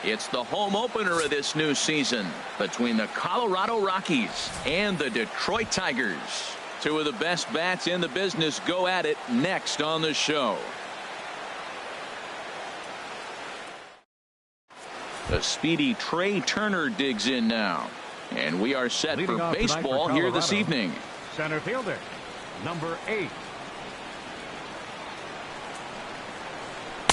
It's the home opener of this new season between the Colorado Rockies and the Detroit Tigers. Two of the best bats in the business go at it next on the show. The speedy Trey Turner digs in now. And we are set for baseball here this evening. Center fielder, number 8.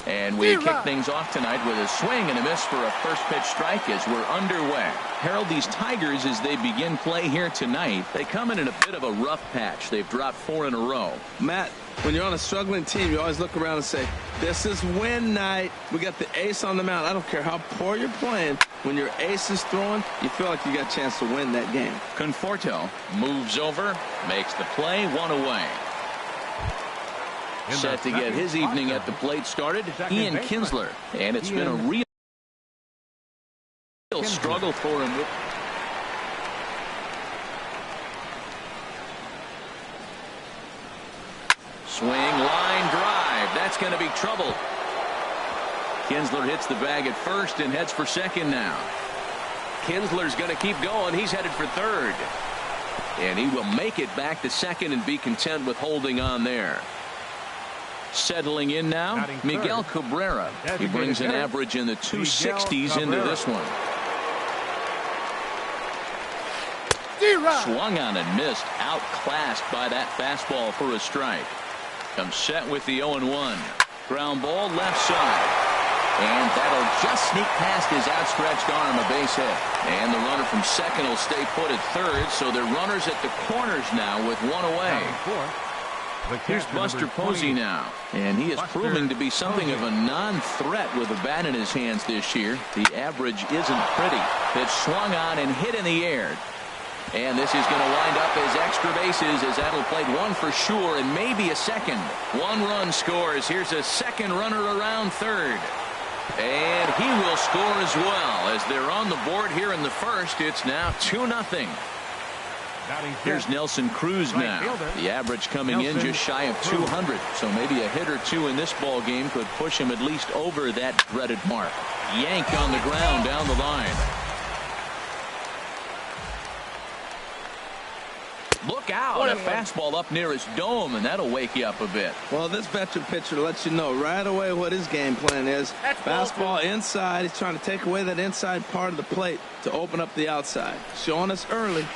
And we kick things off tonight with a swing and a miss for a first pitch strike as we're underway. Harold, these Tigers, as they begin play here tonight, they come in a bit of a rough patch. They've dropped 4 in a row. Matt, when you're on a struggling team, you always look around and say, this is win night. We got the ace on the mound. I don't care how poor you're playing. When your ace is throwing, you feel like you got a chance to win that game. Conforto moves over, makes the play, 1 away. Set to get his evening at the plate started, Ian Kinsler. And it's been a real struggle for him. Swing, line drive. That's going to be trouble. Kinsler hits the bag at first and heads for second now. Kinsler's going to keep going. He's headed for third. And he will make it back to second and be content with holding on there. Settling in now, Miguel Cabrera. He brings an average in the 260s into this one. Swung on and missed, outclassed by that fastball for a strike. Comes set with the 0-1. Ground ball left side. And that'll just sneak past his outstretched arm, a base hit. And the runner from second will stay put at third, so they're runners at the corners now with 1 away. Here's Buster Posey now, and he is proving to be something of a non-threat with a bat in his hands this year. The average isn't pretty. It's swung on and hit in the air. And this is going to wind up as extra bases as that'll play 1 for sure and maybe a second. 1 run scores. Here's a second runner around third. And he will score as well as they're on the board here in the first. It's now 2-0. Here's Nelson Cruz now. The average coming in just shy of 200. So maybe a hit or two in this ball game could push him at least over that dreaded mark. Yank on the ground down the line. Look out. A fastball up near his dome, and that'll wake you up a bit. Well, this veteran pitcher lets you know right away what his game plan is. Fastball inside. He's trying to take away that inside part of the plate to open up the outside. Showing us early.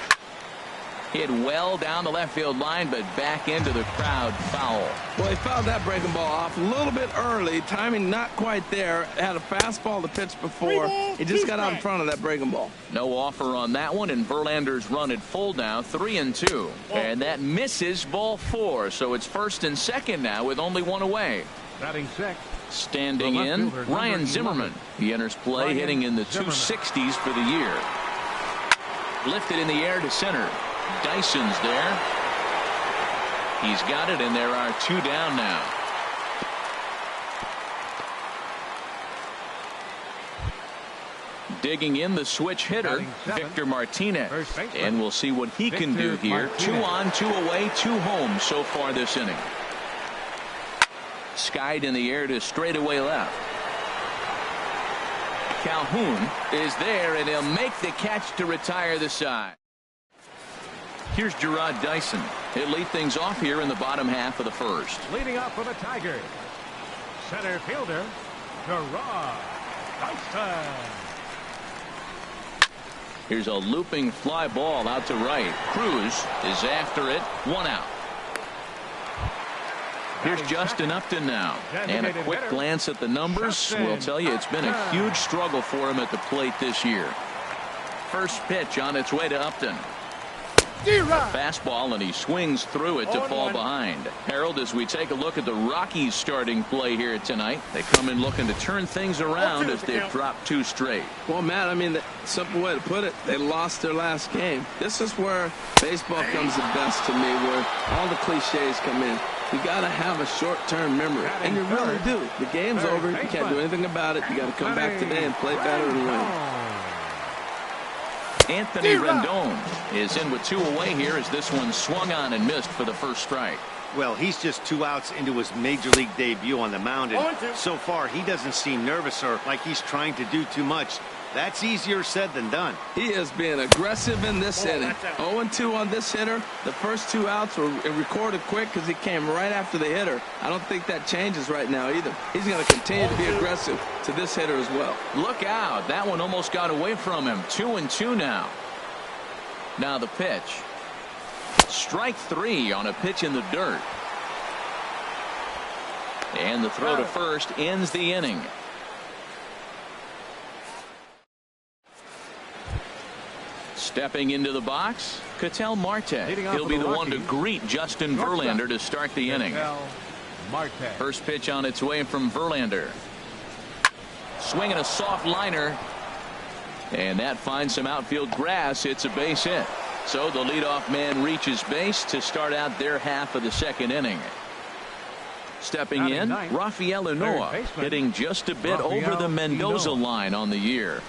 Hit well down the left field line, but back into the crowd, foul. Well, he fouled that breaking ball off a little bit early. Timing not quite there. Had a fastball to pitch before. He just got out in front of that breaking ball. No offer on that one, and Verlander's run at full now, 3-2. And that misses ball 4, so it's first and second now with only 1 away. Batting sixth. Standing in, Ryan Zimmerman. He enters play hitting in the 260s for the year. Lifted in the air to center. Dyson's there. He's got it, and there are 2 down now. Digging in the switch hitter, Victor Martinez. And we'll see what he can do here. 2 on, 2 away, 2 home so far this inning. Skied in the air to straightaway left. Calhoun is there, and he'll make the catch to retire the side. Here's Gerard Dyson. He'll lead things off here in the bottom half of the first. Leading off for the Tigers, center fielder, Gerard Dyson. Here's a looping fly ball out to right. Cruz is after it. 1 out. Here's Justin Upton now. And a quick glance at the numbers will tell you it's been a huge struggle for him at the plate this year. First pitch on its way to Upton. A fastball, and he swings through it to fall behind. Harold, as we take a look at the Rockies starting play here tonight, they come in looking to turn things around as they've dropped 2 straight. Well, Matt, I mean, the simple way to put it, they lost their last game. This is where baseball comes the best to me, where all the cliches come in. You got to have a short-term memory, and you really do. The game's over. You can't do anything about it. You got to come back today and play better and win. Anthony Rendon is in with 2 away here as this one swung on and missed for the first strike. Well, he's just 2 outs into his major league debut on the mound, and so far he doesn't seem nervous or like he's trying to do too much. That's easier said than done. He has been aggressive in this inning. 0-2 on this hitter. The first 2 outs were recorded quick because he came right after the hitter. I don't think that changes right now either. He's going to continue to be aggressive to this hitter as well. Look out. That one almost got away from him. 2-2 now. Now the pitch. Strike 3 on a pitch in the dirt. And the throw to first ends the inning. Stepping into the box, Ketel Marte. He'll be the one to greet Justin Verlander to start the inning. First pitch on its way from Verlander. Swinging a soft liner. And that finds some outfield grass. It's a base hit. So the leadoff man reaches base to start out their half of the second inning. Stepping in, Rafael Unoa, hitting just a bit over the Mendoza line on the year.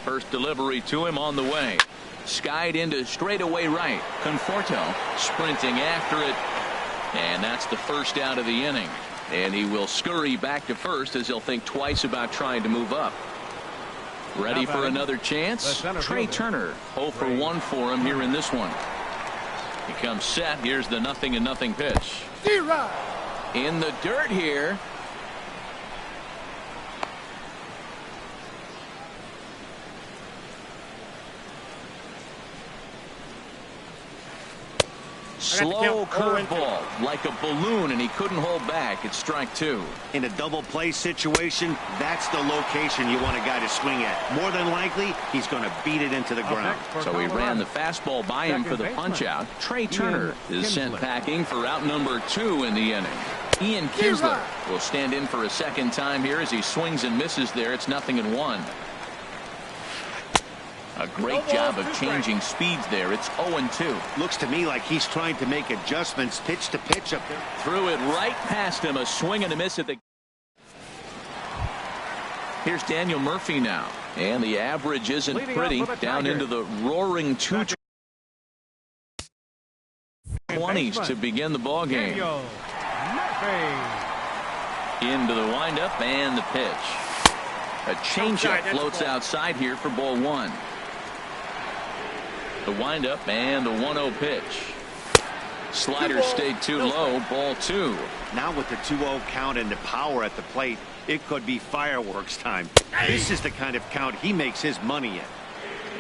First delivery to him on the way. Skied into straightaway right. Conforto sprinting after it. And that's the first out of the inning. And he will scurry back to first as he'll think twice about trying to move up. Ready for another chance? Trey Turner, 0 for 1 for him here in this one. He comes set. Here's the 0-0 pitch. In the dirt here. Slow curveball like a balloon, and he couldn't hold back. It's strike 2. In a double play situation, that's the location you want a guy to swing at. More than likely, he's going to beat it into the ground. So he ran the fastball by him for the punch out. Trey Turner is sent packing for out number 2 in the inning. Ian Kinsler will stand in for a second time here as he swings and misses there. It's 0-1. A great job of changing speeds there. It's 0-2. Looks to me like he's trying to make adjustments pitch to pitch up there. Threw it right past him. A swing and a miss at the. Here's Daniel Murphy now. And the average isn't pretty. Down into the roaring 220s to begin the ball game. Into the windup and the pitch. A changeup floats outside here for ball 1. The windup and the 1-0 pitch. Slider stayed too low. Ball 2. Now with the 2-0 count and the power at the plate, it could be fireworks time. This is the kind of count he makes his money in.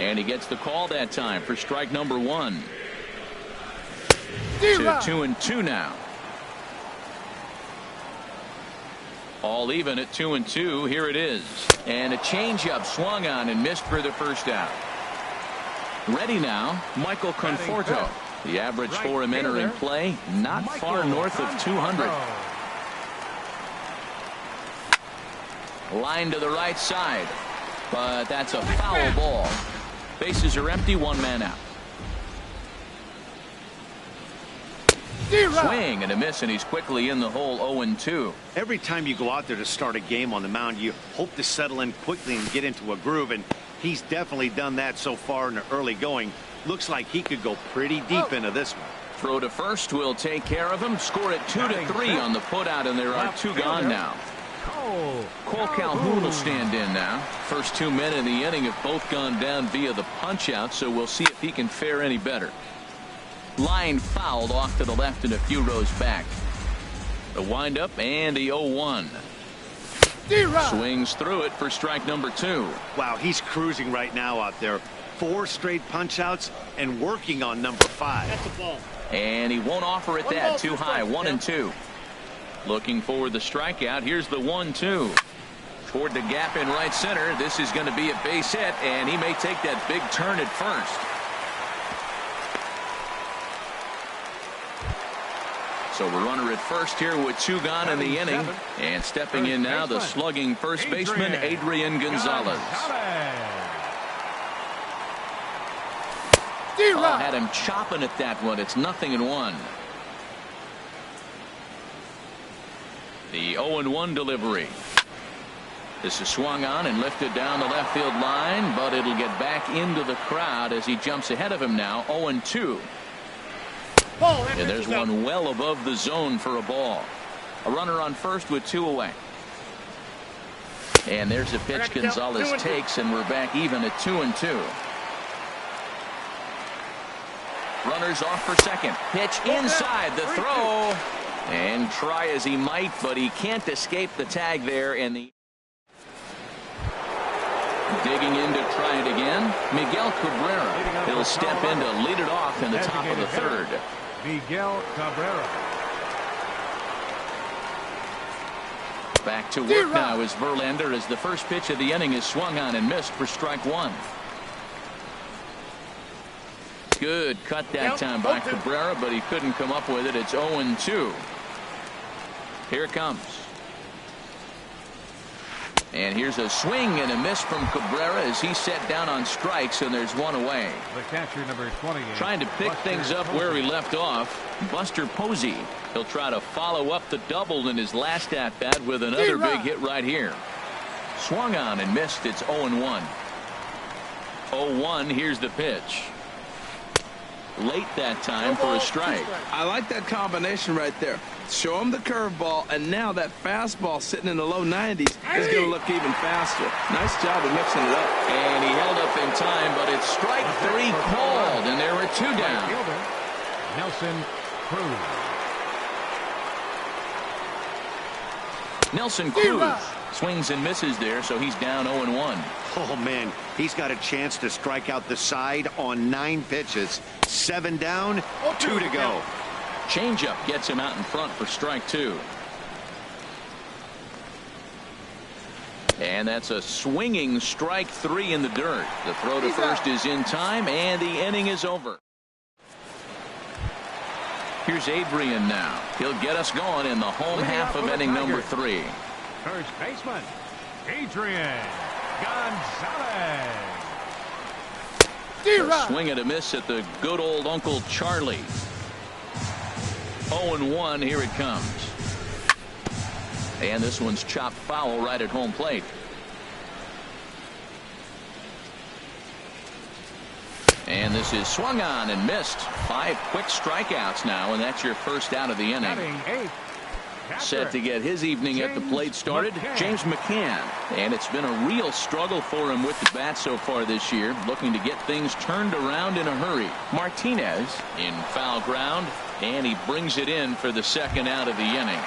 And he gets the call that time for strike number 1. To 2-2 now. All even at 2-2. Here it is. And a changeup swung on and missed for the first out. Ready now, Michael Conforto. The average for him entering play, not far north of 200. Line to the right side, but that's a foul ball. Bases are empty, 1 man out. Swing and a miss, and he's quickly in the hole. 0-2. Every time you go out there to start a game on the mound, you hope to settle in quickly and get into a groove, and he's definitely done that so far in the early going. Looks like he could go pretty deep into this one. Throw to first will take care of him. Score it 2-3 on the putout, and there are 2 gone now. Cole Calhoun will stand in now. First 2 men in the inning have both gone down via the punch out, so we'll see if he can fare any better. Line fouled off to the left and a few rows back. The windup and the 0-1. Swings through it for strike number 2. Wow, he's cruising right now out there. 4 straight punch outs and working on number 5. That's a ball. And he won't offer it that too high. 1-2. Looking for the strikeout. Here's the 1-2. Toward the gap in right center. This is going to be a base hit, and he may take that big turn at first. So we're runner at first here with 2 gone in the inning. And stepping in now, the slugging first baseman, Adrian Gonzalez. Oh, had him chopping at that one. It's 0-1. The 0-1 delivery. This is swung on and lifted down the left field line, but it'll get back into the crowd as he jumps ahead of him now. 0-2. And there's one well above the zone for a ball. A runner on first with 2 away. And there's a pitch Gonzalez takes, and we're back even at 2-2. Runners off for second. Pitch inside the throw. And try as he might, but he can't escape the tag there. And the digging in to try it again, Miguel Cabrera. He'll step in to lead it off in the top of the third. Miguel Cabrera. Back to work now is Verlander as the first pitch of the inning is swung on and missed for strike 1. Good cut that time by Cabrera, but he couldn't come up with it. It's 0-2. Here it comes. And here's a swing and a miss from Cabrera as he's set down on strikes, and there's 1 away. The catcher, number 28. Trying to pick things up where he left off, Buster Posey. He'll try to follow up the double in his last at-bat with another big hit right here. Swung on and missed. It's 0-1. 0-1. Here's the pitch. Late that time for a strike. I like that combination right there. Show him the curveball, and now that fastball sitting in the low 90s is going to look even faster. Nice job of mixing it up. And he held up in time, but it's strike 3 called, and there are 2 down. Nelson Cruz. Nelson Cruz swings and misses there, so he's down 0-1. Oh, man, he's got a chance to strike out the side on 9 pitches. 7 down, 2 to go. Changeup gets him out in front for strike 2. And that's a swinging strike 3 in the dirt. The throw to first is in time, and the inning is over. Here's Adrian now. He'll get us going in the home half of inning number 3. First baseman, Adrian Gonzalez. A swing and a miss at the good old Uncle Charlie. 0-1. Here it comes. And this one's chopped foul right at home plate. And this is swung on and missed. 5 quick strikeouts now, and that's your first out of the inning. Set to get his evening at the plate started, James McCann. And it's been a real struggle for him with the bat so far this year, looking to get things turned around in a hurry. Martinez in foul ground, and he brings it in for the second out of the inning.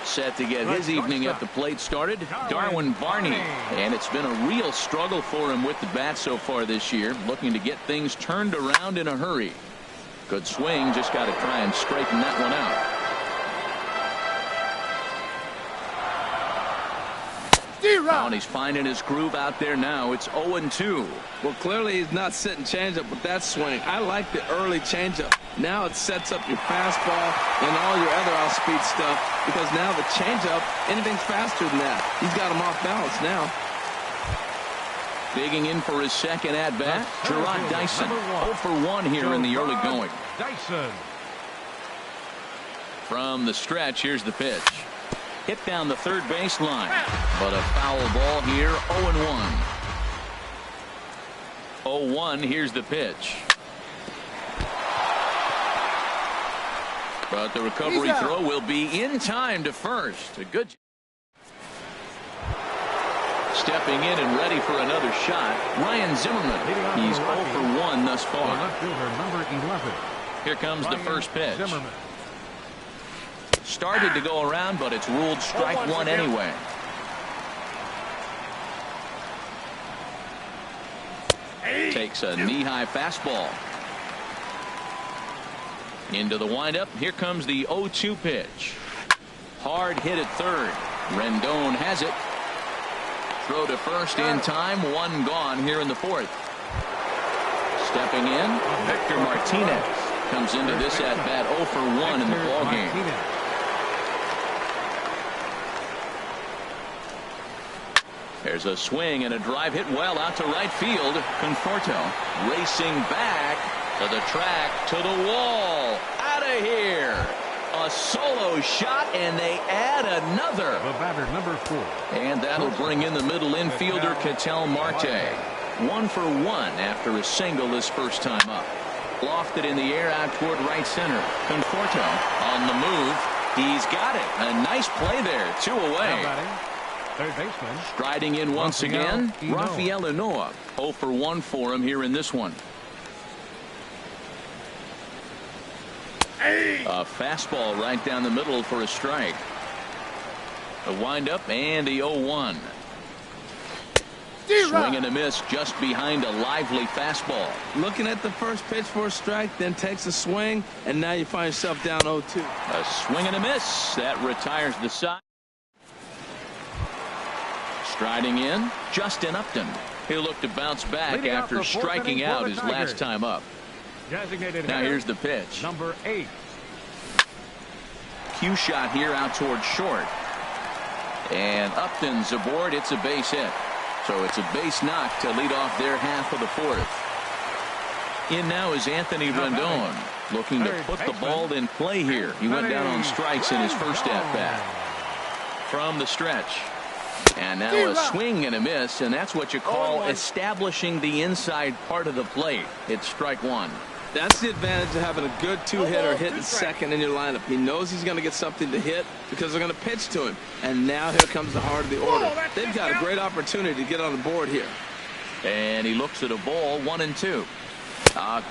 Set to get his evening at the plate started, Darwin Barney. And it's been a real struggle for him with the bat so far this year, looking to get things turned around in a hurry. Good swing, just got to try and straighten that one out. And he's finding his groove out there now. It's 0-2. Well, clearly he's not sitting changeup with that swing. I like the early changeup. Now it sets up your fastball and all your other off-speed stuff, because now the changeup, anything's faster than that. He's got him off balance now. Digging in for his second at-bat, Gerard Dyson. 0 for 1 here in the early going. Dyson. From the stretch, here's the pitch. Hit down the third baseline, but a foul ball here. 0-1. 0-1. Here's the pitch. But the recovery throw will be in time to first. A good. Stepping in and ready for another shot, Ryan Zimmerman. He's 0 for 1 thus far. Number 11. Here comes the first pitch. Started to go around, but it's ruled strike 1 anyway. Takes a knee-high fastball. Into the windup. Here comes the 0-2 pitch. Hard hit at third. Rendon has it. Throw to first in time. 1 gone here in the 4th. Stepping in, Victor Martinez comes into this at-bat 0 for 1 in the ballgame. There's a swing and a drive hit well out to right field. Conforto racing back to the track, to the wall. Out of here. A solo shot, and they add another. The batter, number 4. And that'll bring in the middle infielder, Ketel Marte. 1 for 1 after a single his first time up. Lofted in the air out toward right center. Conforto on the move. He's got it. A nice play there. 2 away. Third baseman. Striding in once again, Rafael Inoa. 0 for 1 for him here in this one. A fastball right down the middle for a strike. A windup and the 0-1. Swing and a miss just behind a lively fastball. Looking at the first pitch for a strike, then takes a swing, and now you find yourself down 0-2. A swing and a miss. That retires the side. Striding in, Justin Upton. He'll look to bounce back after striking out his last time up. Now here's the pitch. Number 8. Cue shot here out toward short. And Upton's aboard. It's a base hit. So it's a base knock to lead off their half of the fourth. In now is Anthony Rendon, looking to put the ball in play here. He went down on strikes in his first at-bat. From the stretch. And now a swing and a miss, and that's what you call establishing the inside part of the plate. It's strike 1. That's the advantage of having a good two-hitter hitting second in your lineup. He knows he's going to get something to hit because they're going to pitch to him. And now here comes the heart of the order. They've got a great opportunity to get on the board here. And he looks at a ball, 1-2.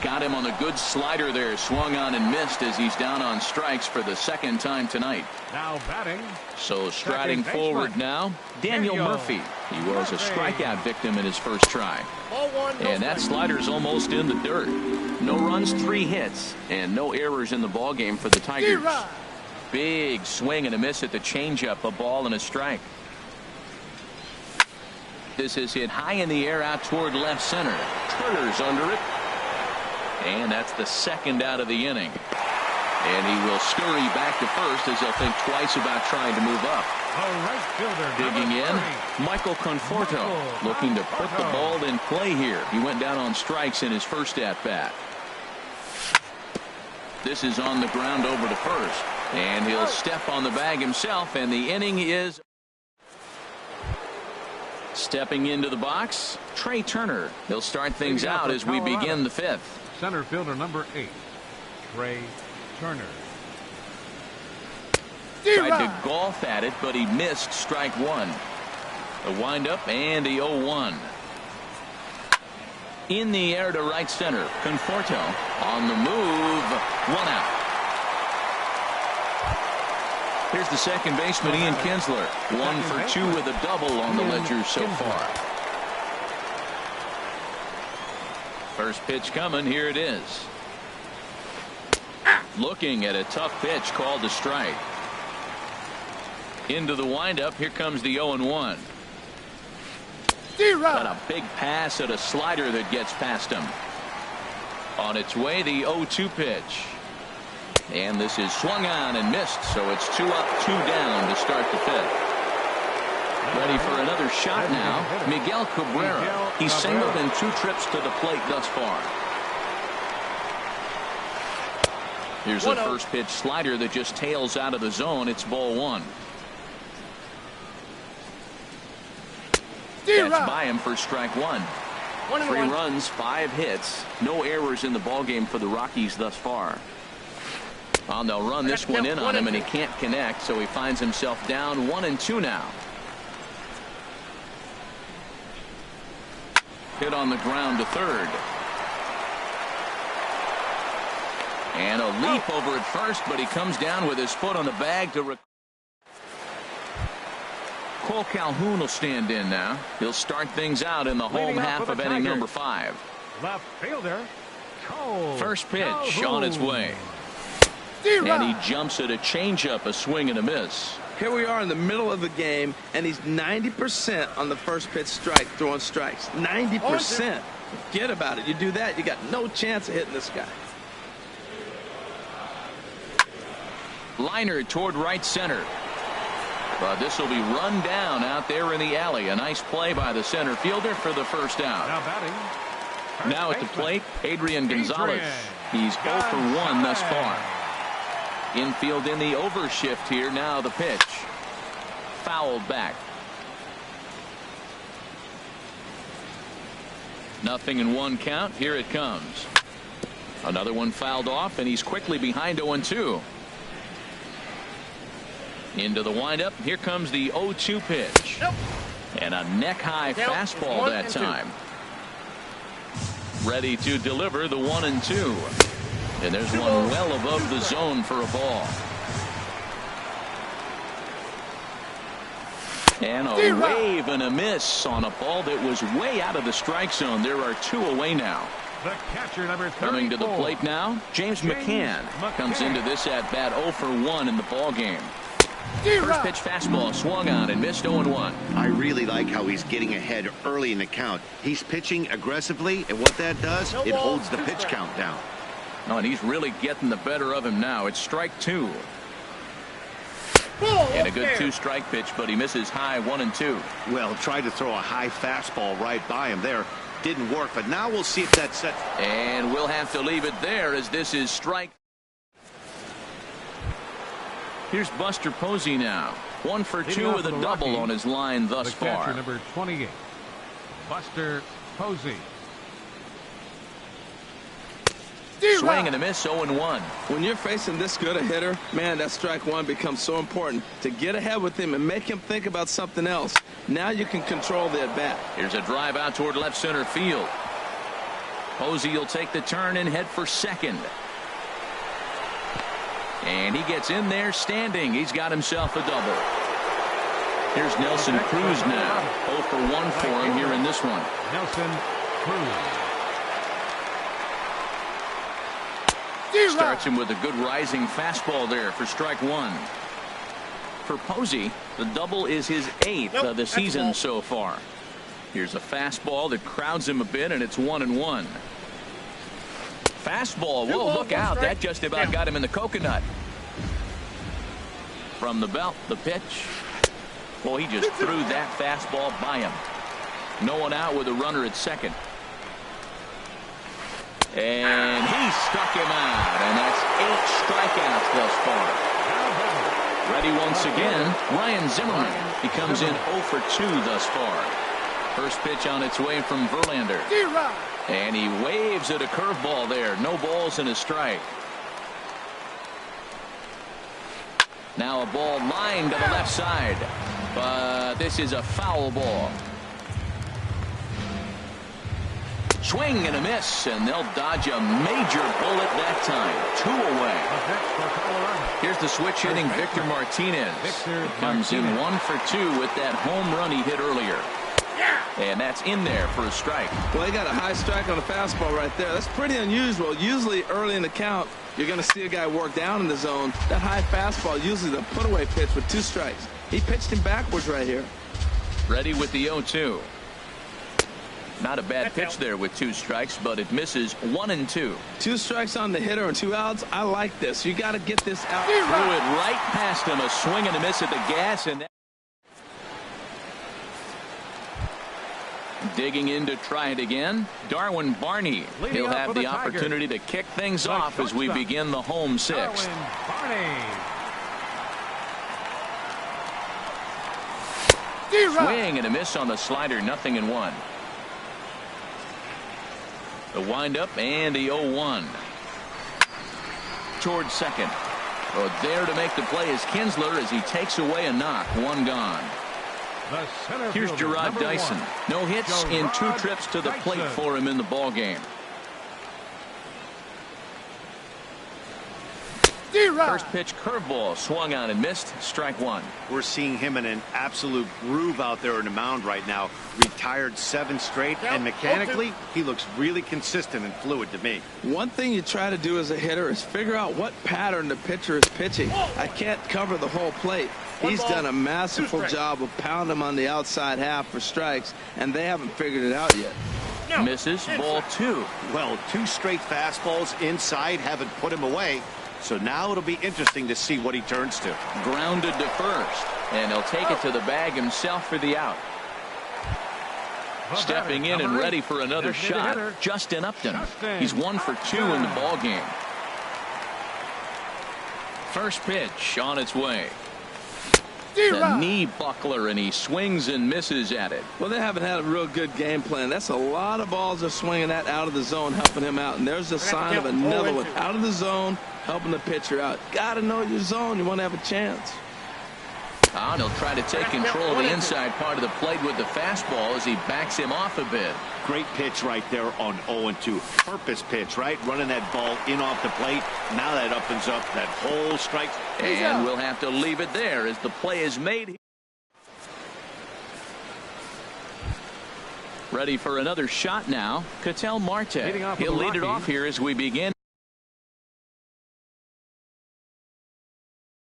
Got him on a good slider there. Swung on and missed as he's down on strikes for the second time tonight. Now batting. So striding forward now, Daniel Murphy. He was a strikeout victim in his first try. And that slider's almost in the dirt. No runs, 3 hits, and no errors in the ballgame for the Tigers. Big swing and a miss at the changeup, a ball and a strike. This is hit high in the air out toward left center. Turner's under it. And that's the second out of the inning. And he will scurry back to first as he'll think twice about trying to move up. Digging in, Michael Conforto looking to put the ball in play here. He went down on strikes in his first at-bat. This is on the ground over to first. And he'll step on the bag himself, and the inning is... Stepping into the box, Trey Turner. He'll start things out as we begin the 5th. Center fielder number 8, Trey Turner. Tried to golf at it, but he missed strike 1. A windup and the 0-1. In the air to right center. Conforto on the move. 1 out. Here's the second baseman, Ian Kinsler. 1 for 2 with a double on the ledger so far. First pitch coming. Here it is. Looking at a tough pitch called a strike. Into the windup. Here comes the 0-1. Got a big pass at a slider that gets past him. On its way, the 0-2 pitch. And this is swung on and missed, so it's 2 up, 2 down to start the 5th. Ready for another shot now, Miguel Cabrera. He's singled in 2 trips to the plate thus far. Here's a first pitch slider that just tails out of the zone. It's ball 1. That's by him for strike 1. 3 runs, 5 hits, no errors in the ballgame for the Rockies thus far. Well, they'll run this one in on him, and he can't connect, so he finds himself down 1-2 now. Hit on the ground to third. And a leap over at first, but he comes down with his foot on the bag to Cole Calhoun will stand in now. He'll start things out in the home half of inning number 5. Left fielder, Cole First pitch Calhoun. on its way. And he jumps at a changeup, a swing and a miss. Here we are in the middle of the game, and he's 90% on the first pitch strike, throwing strikes. 90%. Forget about it. You do that, you got no chance of hitting this guy. Liner toward right center. But this will be run down out there in the alley. A nice play by the center fielder for the first out. Now batting. Now at the plate, Adrian Gonzalez. He's 0 for 1 thus far. Infield in the overshift here. Now the pitch. Fouled back. 0-1 count. Here it comes. Another one fouled off, and he's quickly behind 0-2. Into the windup. Here comes the 0-2 pitch. And a neck-high fastball that time. Ready to deliver the 1-2. And there's one well above the zone for a ball. And a wave and a miss on a ball that was way out of the strike zone. There are 2 away now. The catcher, number 34. Coming to the plate now, James McCann comes into this at bat 0 for 1 in the ball game. First pitch fastball swung on and missed 0-1. I really like how he's getting ahead early in the count. He's pitching aggressively, and what that does, it holds the pitch count down. Oh, and he's really getting the better of him now. It's strike 2. And a good 2-strike pitch, but he misses high 1-2. Well, tried to throw a high fastball right by him there. Didn't work, but now we'll see if that sets. And we'll have to leave it there as this is strike. Here's Buster Posey now. 1 for 2 with a double on his line thus far. Catcher, number 28, Buster Posey. Swing and a miss, 0-1. When you're facing this good a hitter, man, that strike 1 becomes so important. To get ahead with him and make him think about something else. Now you can control the at-bat. Here's a drive out toward left center field. Posey will take the turn and head for second. And he gets in there standing. He's got himself a double. Here's Nelson Cruz now. 0 for 1 for him here in this one. Nelson Cruz. Starts him with a good rising fastball there for strike 1. For Posey, the double is his 8th of the season so far. Here's a fastball that crowds him a bit, and it's 1-1. Fastball. Whoa, look out. That just about got him in the coconut. From the belt, the pitch. Well, he just threw that fastball by him. No one out with a runner at second. And he struck him out, and that's 8 strikeouts thus far. Ready once again, Ryan Zimmerman. He comes in 0 for 2 thus far. First pitch on its way from Verlander. And he waves at a curveball there. No balls and a strike. Now a ball lined to the left side. But this is a foul ball. Swing and a miss, and they'll dodge a major bullet that time. 2 away. Here's the switch hitting Victor Martinez. He comes in 1 for 2 with that home run he hit earlier. And that's in there for a strike. Well, he got a high strike on the fastball right there. That's pretty unusual. Usually early in the count, you're going to see a guy work down in the zone. That high fastball, usually the put-away pitch with 2 strikes. He pitched him backwards right here. Ready with the 0-2. Not a bad pitch there with 2 strikes, but it misses 1-2. 2 strikes on the hitter and 2 outs. I like this. You got to get this out. Threw it right past him. A swing and a miss at the gas, and digging in to try it again, Darwin Barney. He'll have the opportunity to kick things off as we begin the home 6th. Swing and a miss on the slider, 0-1. The windup and the 0-1. Towards second. Well, there to make the play is Kinsler as he takes away a knock. 1 gone. Here's Gerard Dyson. No hits in 2 trips to the plate for him in the ball game. First pitch curveball swung on and missed. Strike 1. We're seeing him in an absolute groove out there in the mound right now. Retired 7 straight, and mechanically he looks really consistent and fluid to me. One thing you try to do as a hitter is figure out what pattern the pitcher is pitching. I can't cover the whole plate. He's done a masterful job of pounding him on the outside half for strikes, and they haven't figured it out yet. Misses. Ball 2. Well, 2 straight fastballs inside haven't put him away. So now it'll be interesting to see what he turns to. Grounded to first, and he'll take it to the bag himself for the out. Stepping in and ready for another shot, Justin Upton. He's 1 for 2 in the ball game. First pitch on its way. The knee buckler, and he swings and misses at it. Well, they haven't had a real good game plan. That's a lot of balls they're swinging at out of the zone, helping him out. And there's a sign of another one out of the zone, helping the pitcher out. Got to know your zone. You want to have a chance. And he'll try to take control of the inside part of the plate with the fastball as he backs him off a bit. Great pitch right there on 0-2. Purpose pitch, right? Running that ball in off the plate. Now that opens up that whole strike. And we'll have to leave it there as the play is made. Ready for another shot now. Ketel Marte. He'll lead it off here as we begin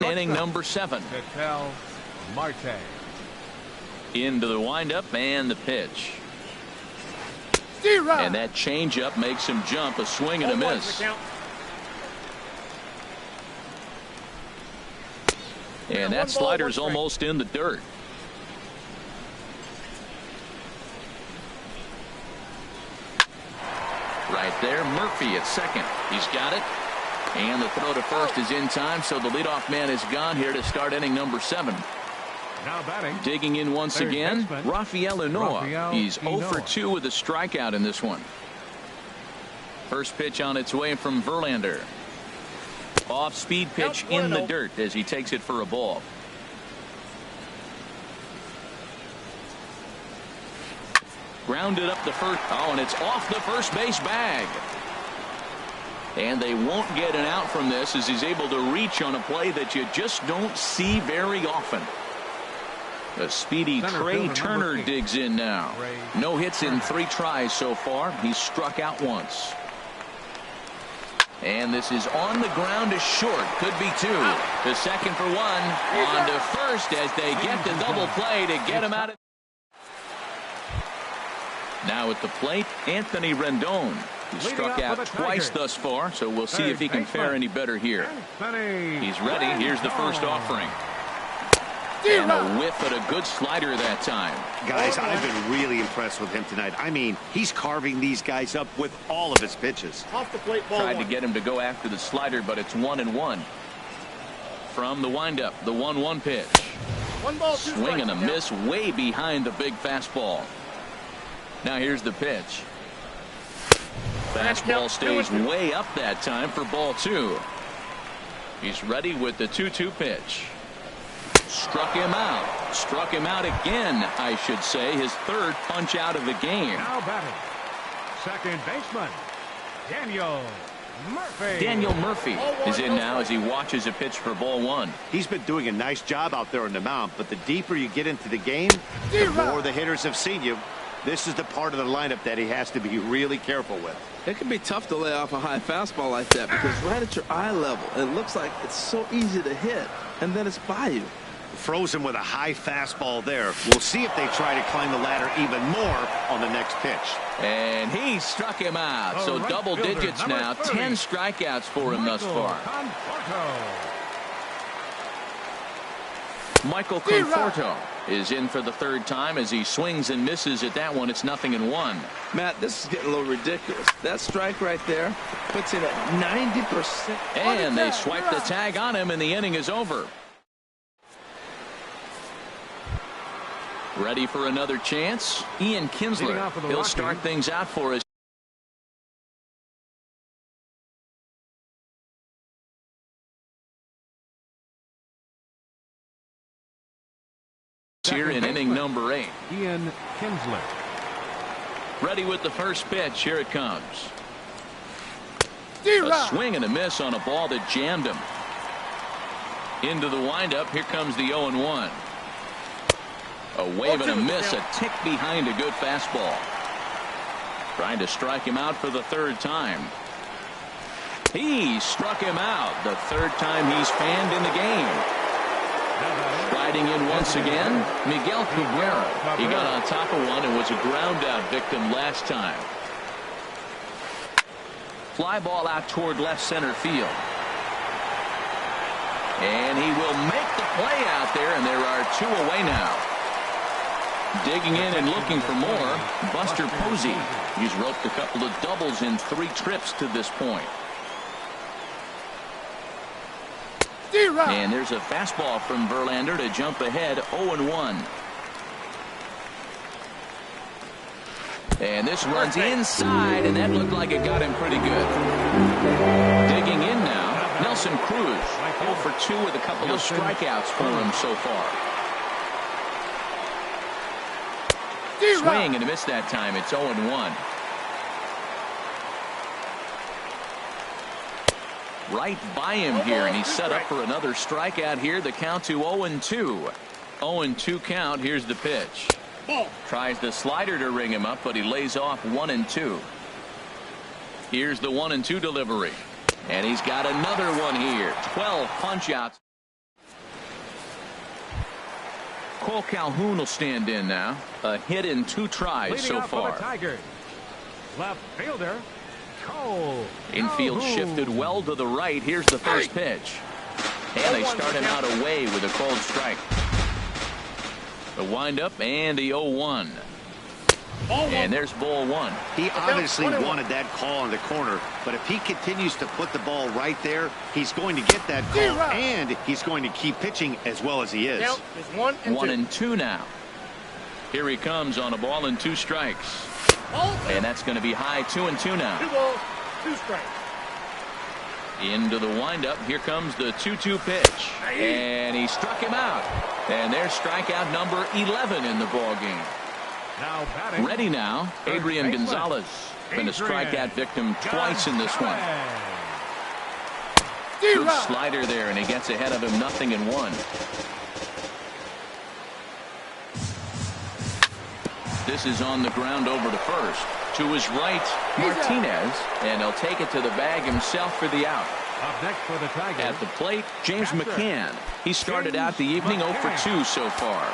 inning number 7. Ketel Marte. Into the windup and the pitch. And that changeup makes him jump. A swing and a miss. And that slider's almost in the dirt. Right there, Murphy at second. He's got it. And the throw to first is in time, so the leadoff man is gone here to start inning number 7. Now batting. Digging in once again, Rafael Unoa. He's 0 for 2 with a strikeout in this one. First pitch on its way from Verlander. Off-speed pitch in the dirt as he takes it for a ball. Grounded up the first. Oh, and it's off the first base bag. And they won't get an out from this as he's able to reach on a play that you just don't see very often. The speedy Trey Turner digs in now. No hits in 3 tries so far. He's struck out once. And this is on the ground to short. Could be 2. The second for 1. On to first as they get the double play to get him out of. Now at the plate, Anthony Rendon. He struck out twice thus far, so we'll see if he can fare any better here. He's ready. Here's the first offering. And a whiff at a good slider that time. Guys, I've been really impressed with him tonight. I mean, he's carving these guys up with all of his pitches. Off the plate, ball Tried 1. to get him to go after the slider, but it's 1-1. From the windup, the 1-1 pitch. 1 ball, 2 Swing and a strikes. miss way behind the big fastball. Now here's the pitch. Fastball stays way up that time for ball 2. He's ready with the 2-2 pitch. Struck him out. Struck him out again, I should say. His 3rd punch out of the game. Now batting. Second baseman, Daniel Murphy. Daniel Murphy is in now as he watches a pitch for ball 1. He's been doing a nice job out there on the mound, but the deeper you get into the game, the more the hitters have seen you. This is the part of the lineup that he has to be really careful with. It can be tough to lay off a high fastball like that because right at your eye level, it looks like it's so easy to hit, and then it's by you. Frozen with a high fastball there. We'll see if they try to climb the ladder even more on the next pitch. And he struck him out. So right double fielder, digits number now. 30. 10 strikeouts for him thus far. Michael Conforto is in for the 3rd time as he swings and misses at that one. It's 0-1. Matt, this is getting a little ridiculous. That strike right there puts it at 90%. And they swipe the tag on him, and the inning is over. Ready for another chance? Ian Kinsler. He'll start things out for us here in inning number 8. Ian Kinsler. Ready with the first pitch. Here it comes. A swing and a miss on a ball that jammed him. Into the windup. Here comes the 0-1. A wave and a miss, a tick behind a good fastball. Trying to strike him out for the 3rd time. He struck him out the 3rd time he's fanned in the game. Riding in once again, Miguel Cabrera. He got on top of one and was a ground out victim last time. Fly ball out toward left center field. And he will make the play out there, and there are 2 away now. Digging in and looking for more, Buster Posey. He's roped a couple of doubles in 3 trips to this point. And there's a fastball from Verlander to jump ahead 0-1. And this runs inside, and that looked like it got him pretty good. Digging in now, Nelson Cruz, 0 for 2 with a couple of strikeouts for him so far. Swing and a miss that time. It's 0-1. Right by him here, and he's set up for another strikeout here. The count to 0-2. 0-2 count. Here's the pitch. Tries the slider to ring him up, but he lays off 1-2. Here's the 1-2 delivery. And he's got another one here. 12 punch outs. Cole Calhoun will stand in now. A hit in 2 tries so far. Left fielder, Cole Infield Calhoun. shifted well to the right. Here's the first pitch. And they start him out away with a cold strike. The windup and the 0-1. And there's ball 1. He obviously wanted that call in the corner, but if he continues to put the ball right there, he's going to get that call, and he's going to keep pitching as well as he is. Count is 1-2. now. Here he comes on a ball and 2 strikes. And that's going to be high 2-2 now. 2 balls, 2 strikes. Into the windup. Here comes the 2-2 pitch. And he struck him out. And there's strikeout number 11 in the ball game. Now batting. Ready now, Adrian Gonzalez. Been a strikeout victim twice in this one. Good slider there, and he gets ahead of him 0-1. This is on the ground over to first. To his right, Martinez, and he'll take it to the bag himself for the out. Up next for the Tigers. At the plate, James McCann. He started out the evening 0 for 2 so far.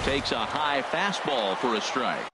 Takes a high fastball for a strike.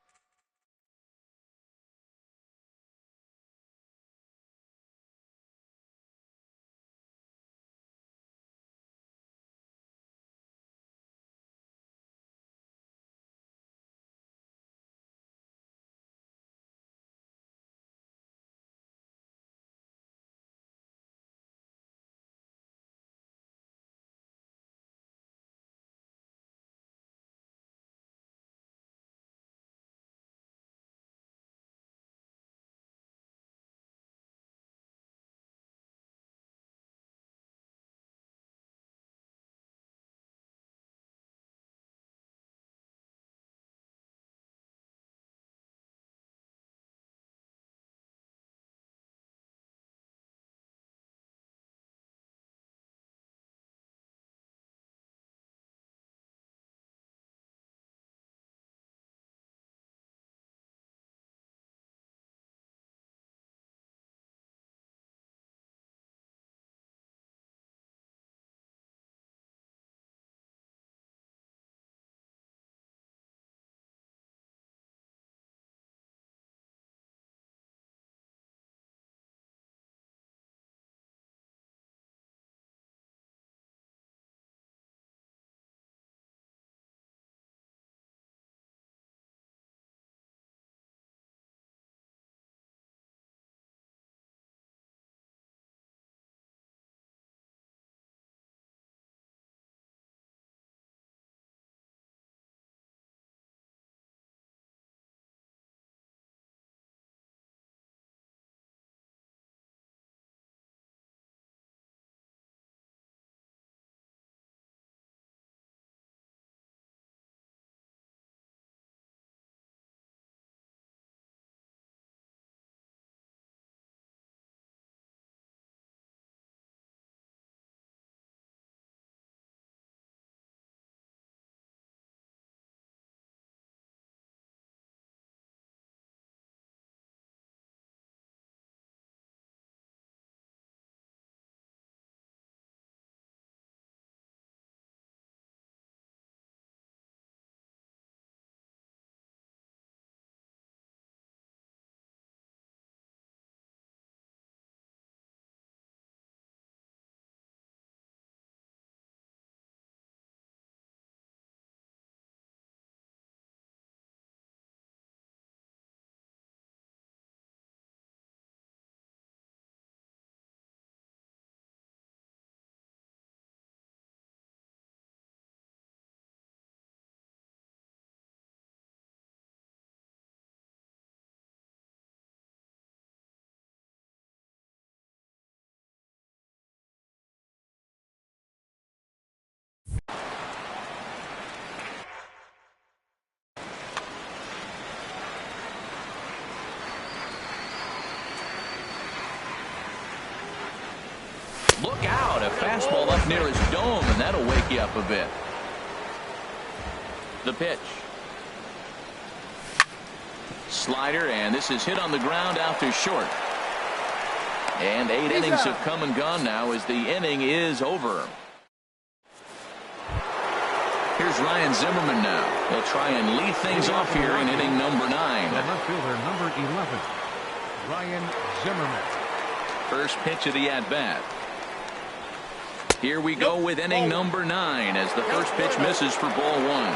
near his dome, and that'll wake you up a bit. The pitch. Slider, and this is hit on the ground out to short. And 8 innings have come and gone now as the inning is over. Here's Ryan Zimmerman now. He'll try and lead things off here in inning number 9. The left fielder, number 11, Ryan Zimmerman. First pitch of the at-bat. Here we go with inning number 9 as the first pitch misses for ball 1.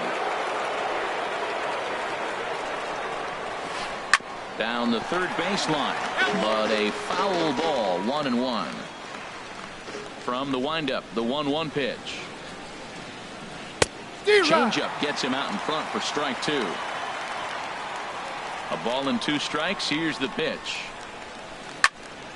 Down the third baseline, but a foul ball, 1-1. From the windup, the 1-1 pitch. Changeup gets him out in front for strike 2. A ball and 2 strikes. Here's the pitch.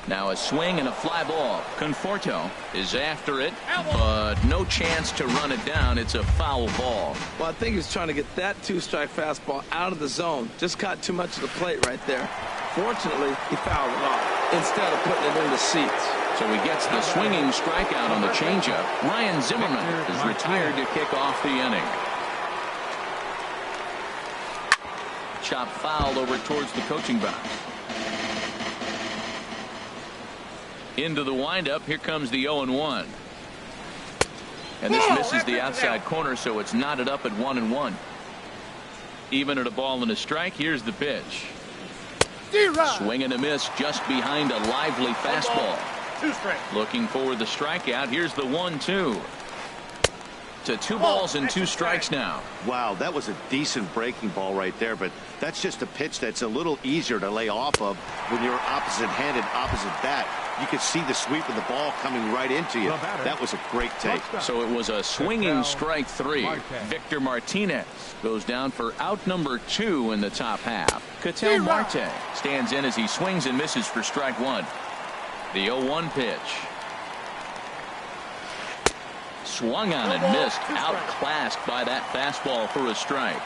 Now a swing and a fly ball. Conforto is after it, but no chance to run it down. It's a foul ball. Well, I think he was trying to get that 2-strike fastball out of the zone. Just caught too much of the plate right there. Fortunately, he fouled it off instead of putting it in the seats. So he gets the swinging strikeout on the changeup. Ryan Zimmerman is retired to kick off the inning. Chop fouled over towards the coaching box. Into the windup. Here comes the 0-1. And this misses the outside corner, so it's knotted up at 1-1. Even at a ball and a strike. Here's the pitch. Swing and a miss just behind a lively fastball. 2 strikes. Looking for the strikeout. Here's the 1-2. To 2 balls and 2 strikes now. Wow, that was a decent breaking ball right there, but that's just a pitch that's a little easier to lay off of when you're opposite-handed, opposite bat. You could see the sweep of the ball coming right into you. That was a great take. So it was a swinging strike 3. Victor Martinez goes down for out number 2 in the top half. Ketel Marte stands in as he swings and misses for strike 1. The 0-1 pitch. Swung on and missed, outclassed by that fastball for a strike.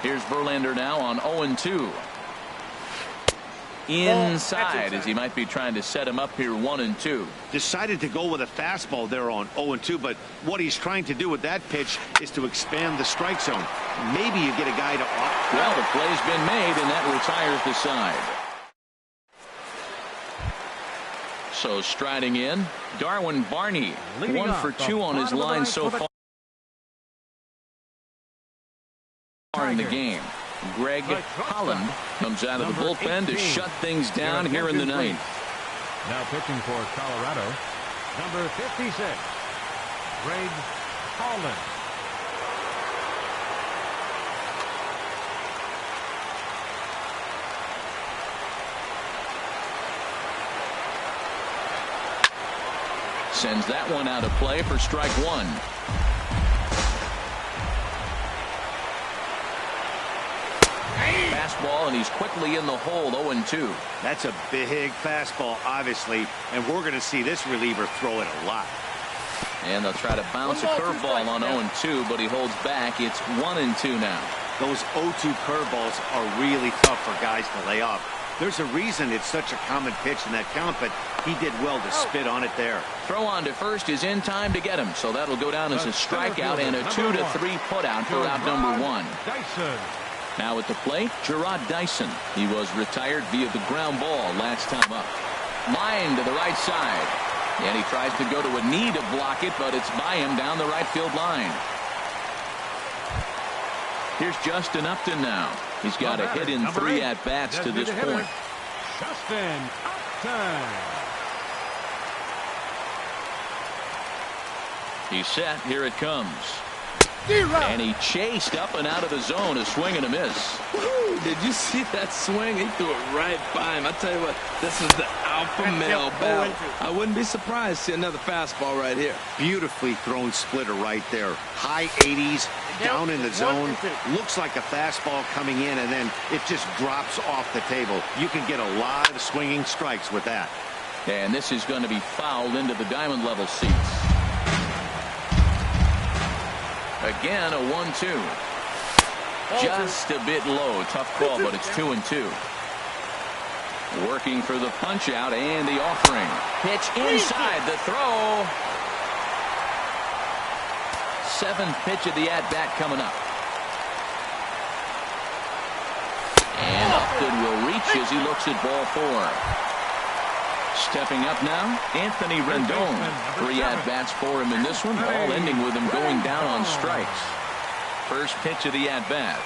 Here's Verlander now on 0-2. Inside as he might be trying to set him up here 1-2. Decided to go with a fastball there on 0-2, but what he's trying to do with that pitch is to expand the strike zone. Maybe you get a guy to off. Well, the play's been made, and that retires the side. So striding in, Darwin Barney, 1 for 2 on his line so far in the game. Greg Holland comes out of the bullpen to shut things down here in the 9th. Now pitching for Colorado, number 56, Greg Holland. Sends that one out of play for strike 1. Fastball, and he's quickly in the hole, 0-2. That's a big fastball, obviously, and we're going to see this reliever throw it a lot. And they'll try to bounce a curveball on 0-2, but he holds back. It's 1-2 now. Those 0-2 curveballs are really tough for guys to lay off. There's a reason it's such a common pitch in that count, but he did well to spit on it there. Throw on to first is in time to get him, so that'll go down as a strikeout and a 2-3 putout for out number 1. Now at the plate, Gerard Dyson. He was retired via the ground ball last time up. Line to the right side. And he tries to go to a knee to block it, but it's by him down the right field line. Here's Justin Upton now. He's got a hit in 3 at-bats to this point. Justin Upton. He's set. Here it comes. And he chased up and out of the zone, a swing and a miss. Woo, did you see that swing? He threw it right by him. I tell you what, this is the alpha male battle. I wouldn't be surprised to see another fastball right here. Beautifully thrown splitter right there. High 80s, down in the zone. Looks like a fastball coming in, and then it just drops off the table. You can get a lot of swinging strikes with that. And this is going to be fouled into the diamond level seats. Again, a 1-2. Just a bit low. Tough call, but it's 2-2. Working for the punch out and the offering. Pitch inside the throw. seventh pitch of the at-bat coming up. And Upton will reach as he looks at ball 4. Stepping up now, Anthony Rendon. 3 at-bats for him in this one, all ending with him going down on strikes. First pitch of the at-bat.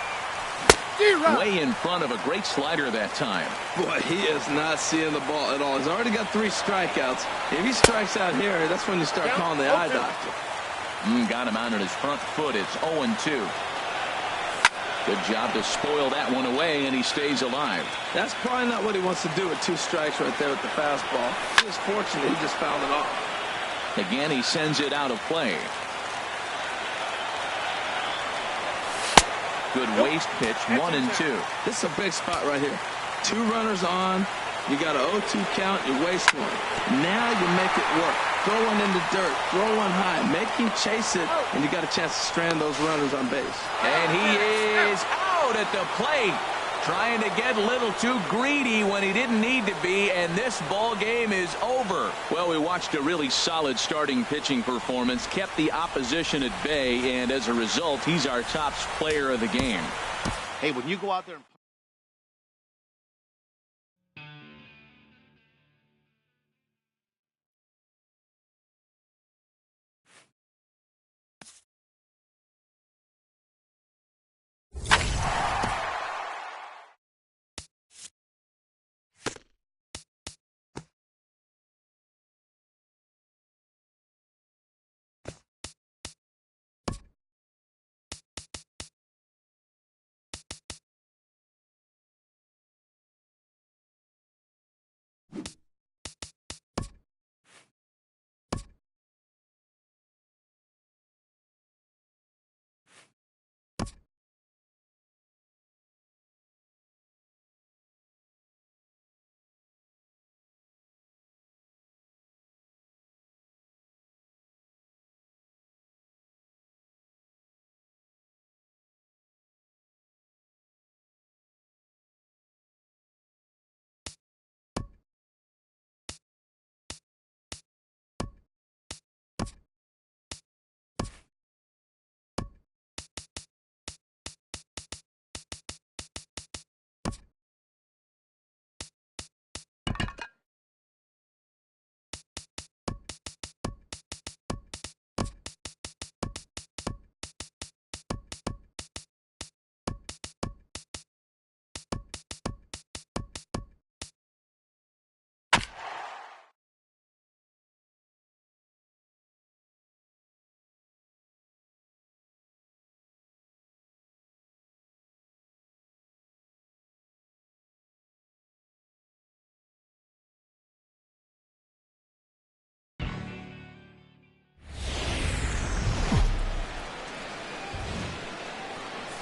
Way in front of a great slider that time. Boy, he is not seeing the ball at all. He's already got 3 strikeouts. If he strikes out here, that's when you start calling the eye doctor. Got him out on his front foot. It's 0-2. Good job to spoil that one away, and he stays alive. That's probably not what he wants to do with 2 strikes right there with the fastball. He's fortunate he just fouled it off. Again, he sends it out of play. Good waste pitch, 1-2. This is a big spot right here. 2 runners on. You got an 0-2 count. You waste one. Now you make it work. Throw one in the dirt. Throw one high. Make him chase it, and you got a chance to strand those runners on base. And he is out at the plate. Trying to get a little too greedy when he didn't need to be, and this ball game is over. Well, we watched a really solid starting pitching performance, kept the opposition at bay, and as a result, he's our top player of the game. Hey, when you go out there and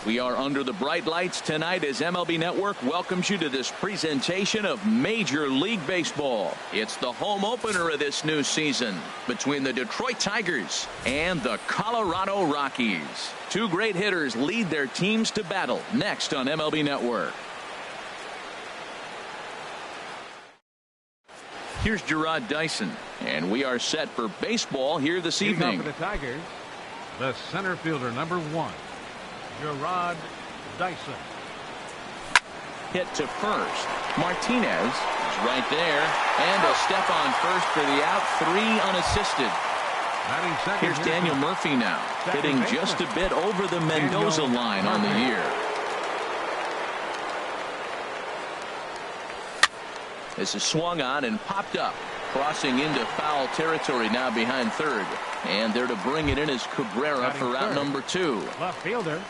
We are under the bright lights tonight as MLB Network welcomes you to this presentation of Major League Baseball. It's the home opener of this new season between the Detroit Tigers and the Colorado Rockies. 2 great hitters lead their teams to battle next on MLB Network. Here's Gerard Dyson, and we are set for baseball here this evening. For the Tigers, the center fielder, number 1. Gerard Dyson. Hit to first. Martinez is right there. And a step on first for the out. 3 unassisted. Here's Daniel Murphy now. Hitting just a bit over the Mendoza line on the year. This is swung on and popped up. Crossing into foul territory now behind third. And there to bring it in is Cabrera for out number 2. Left fielder.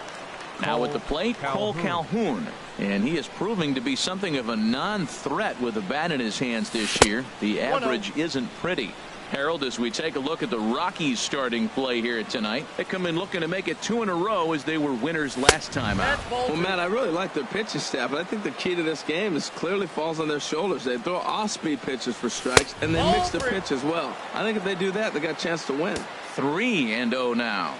Now at the plate, Cole Calhoun. And he is proving to be something of a non-threat with a bat in his hands this year. The average isn't pretty. Harold, as we take a look at the Rockies starting play here tonight, they come in looking to make it 2 in a row as they were winners last time out. Well, Matt, I really like their pitching staff, but I think the key to this game is clearly falls on their shoulders. They throw off-speed pitches for strikes, and they mix their pitch as well. I think if they do that, they got a chance to win. 3-0 now.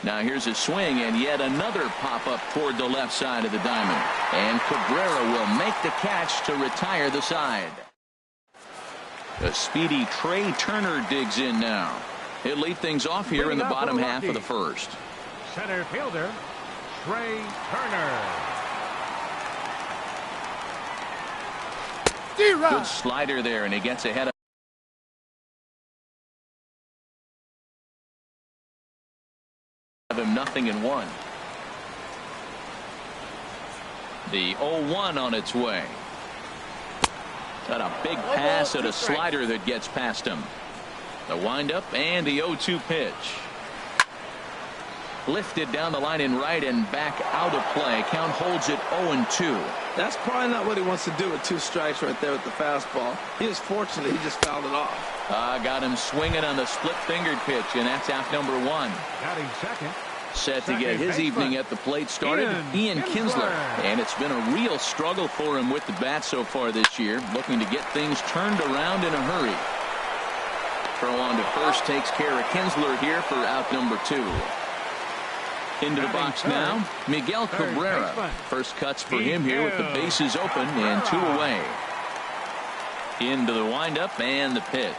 Now here's a swing and yet another pop-up toward the left side of the diamond. And Cabrera will make the catch to retire the side. The speedy Trey Turner digs in now. He'll lead things off here in the bottom half of the first. Center fielder, Trey Turner. Good slider there, and he gets ahead of him. 0-1. The 0-1 on its way. Got a big pass at a slider that gets past him. The windup and the 0-2 pitch. Lifted down the line in right and back out of play. Count holds it 0-2. That's probably not what he wants to do with 2 strikes right there with the fastball. He is fortunate he just fouled it off. Got him swinging on the split-fingered pitch, and that's out number 1. Batting second. Set to get his evening at the plate started, Ian Kinsler. And it's been a real struggle for him with the bat so far this year, looking to get things turned around in a hurry. Throw on to first takes care of Kinsler here for out number 2. Into the box now, Miguel Cabrera. First cuts for him here with the bases open and 2 away. Into the windup and the pitch.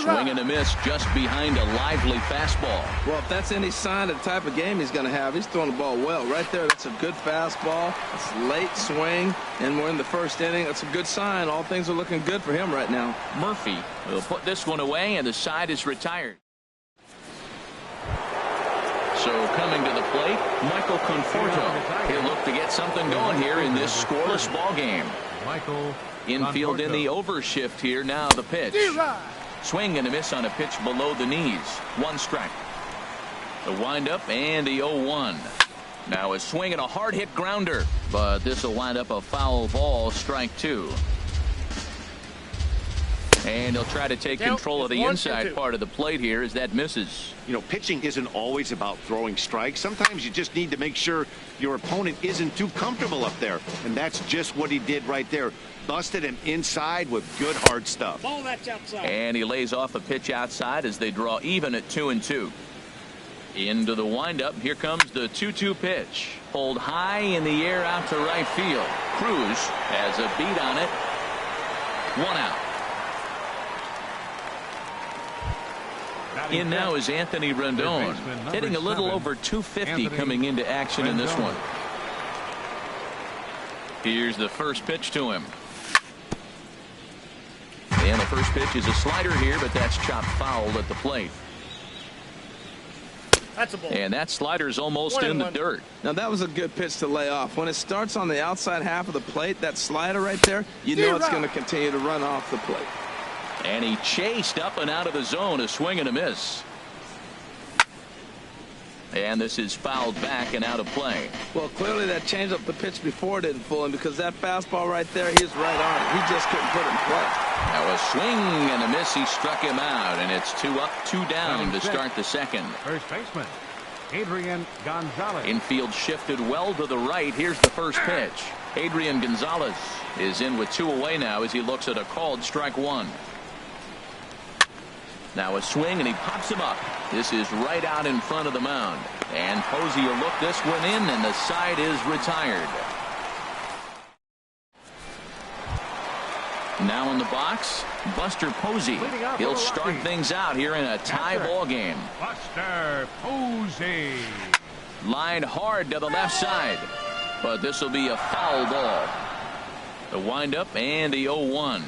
Swing and a miss just behind a lively fastball. Well, if that's any sign of the type of game he's going to have, he's throwing the ball well. Right there, that's a good fastball. It's late swing, and we're in the first inning. That's a good sign. All things are looking good for him right now. Murphy will put this one away, and the side is retired. So coming to the plate, Michael Conforto. He'll look to get something going here in this scoreless ball game. Infield in the overshift here. Now the pitch. Swing and a miss on a pitch below the knees. 1 strike. The windup and the 0-1. Now a swing and a hard hit grounder, but this will wind up a foul ball. Strike 2. And he'll try to take control of the inside part of the plate here as that misses. You know, pitching isn't always about throwing strikes. Sometimes you just need to make sure your opponent isn't too comfortable up there. And that's just what he did right there. Busted him inside with good hard stuff. Ball that's outside. And he lays off a pitch outside as they draw even at 2-2. Into the windup. Here comes the 2-2 pitch. Pulled high in the air out to right field. Cruz has a beat on it. 1 out. In now is Anthony Rendon, hitting a little over 250 coming into action in this one. Here's the first pitch to him. And the first pitch is a slider here, but that's chopped foul at the plate. That's a ball. And that slider's almost in the dirt. Now that was a good pitch to lay off. When it starts on the outside half of the plate, that slider right there, you know it's going to continue to run off the plate. And he chased up and out of the zone, a swing and a miss. And this is fouled back and out of play. Well, clearly that changeup the pitch before didn't fool him, because that fastball right there, he's right on it. He just couldn't put it in play. Now a swing and a miss. He struck him out, and it's 2 up, 2 down to start the second. First baseman, Adrian Gonzalez. Infield shifted well to the right. Here's the first pitch. Adrian Gonzalez is in with 2 away now as he looks at a called strike 1. Now a swing, and he pops him up. This is right out in front of the mound. And Posey will look this one in, and the side is retired. Now in the box, Buster Posey. He'll start things out here in a tie ball game. Buster Posey. Lined hard to the left side, but this will be a foul ball. The windup and the 0-1.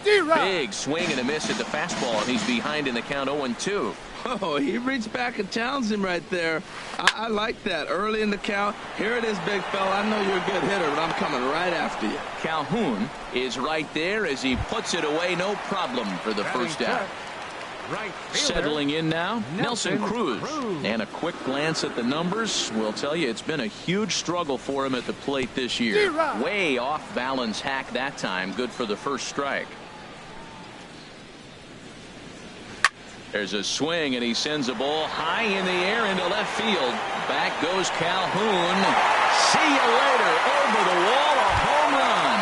Big swing and a miss at the fastball, and he's behind in the count 0-2. Oh, he reached back and challenged him right there. I like that. Early in the count. Here it is, big fella. I know you're a good hitter, but I'm coming right after you. Calhoun is right there as he puts it away. No problem for the first out. Settling in now, Nelson Cruz. And a quick glance at the numbers will tell you it's been a huge struggle for him at the plate this year. Way off balance hack that time. Good for the first strike. There's a swing, and he sends a ball high in the air into left field. Back goes Calhoun. See you later. Over the wall, a home run.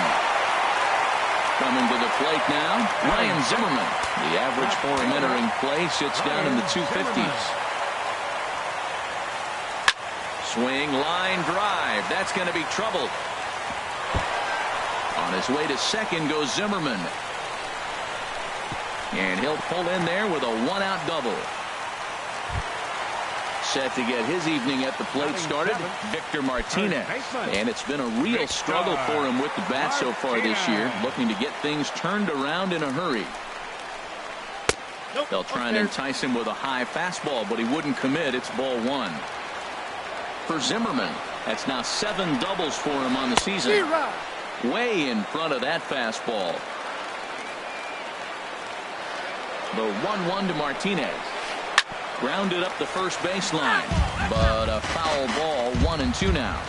Coming to the plate now, Ryan Zimmerman. The average for him entering play sits down in the 250s. Swing, line drive. That's going to be trouble. On his way to second goes Zimmerman. And he'll pull in there with a one-out double. Set to get his evening at the plate started, Victor Martinez. And it's been a real struggle for him with the bat so far this year, looking to get things turned around in a hurry. They'll try and entice him with a high fastball, but he wouldn't commit. It's ball one. For Zimmerman, that's now 7 doubles for him on the season. Way in front of that fastball. The 1-1 to Martinez. Grounded up the first baseline, but a foul ball, 1-2 now.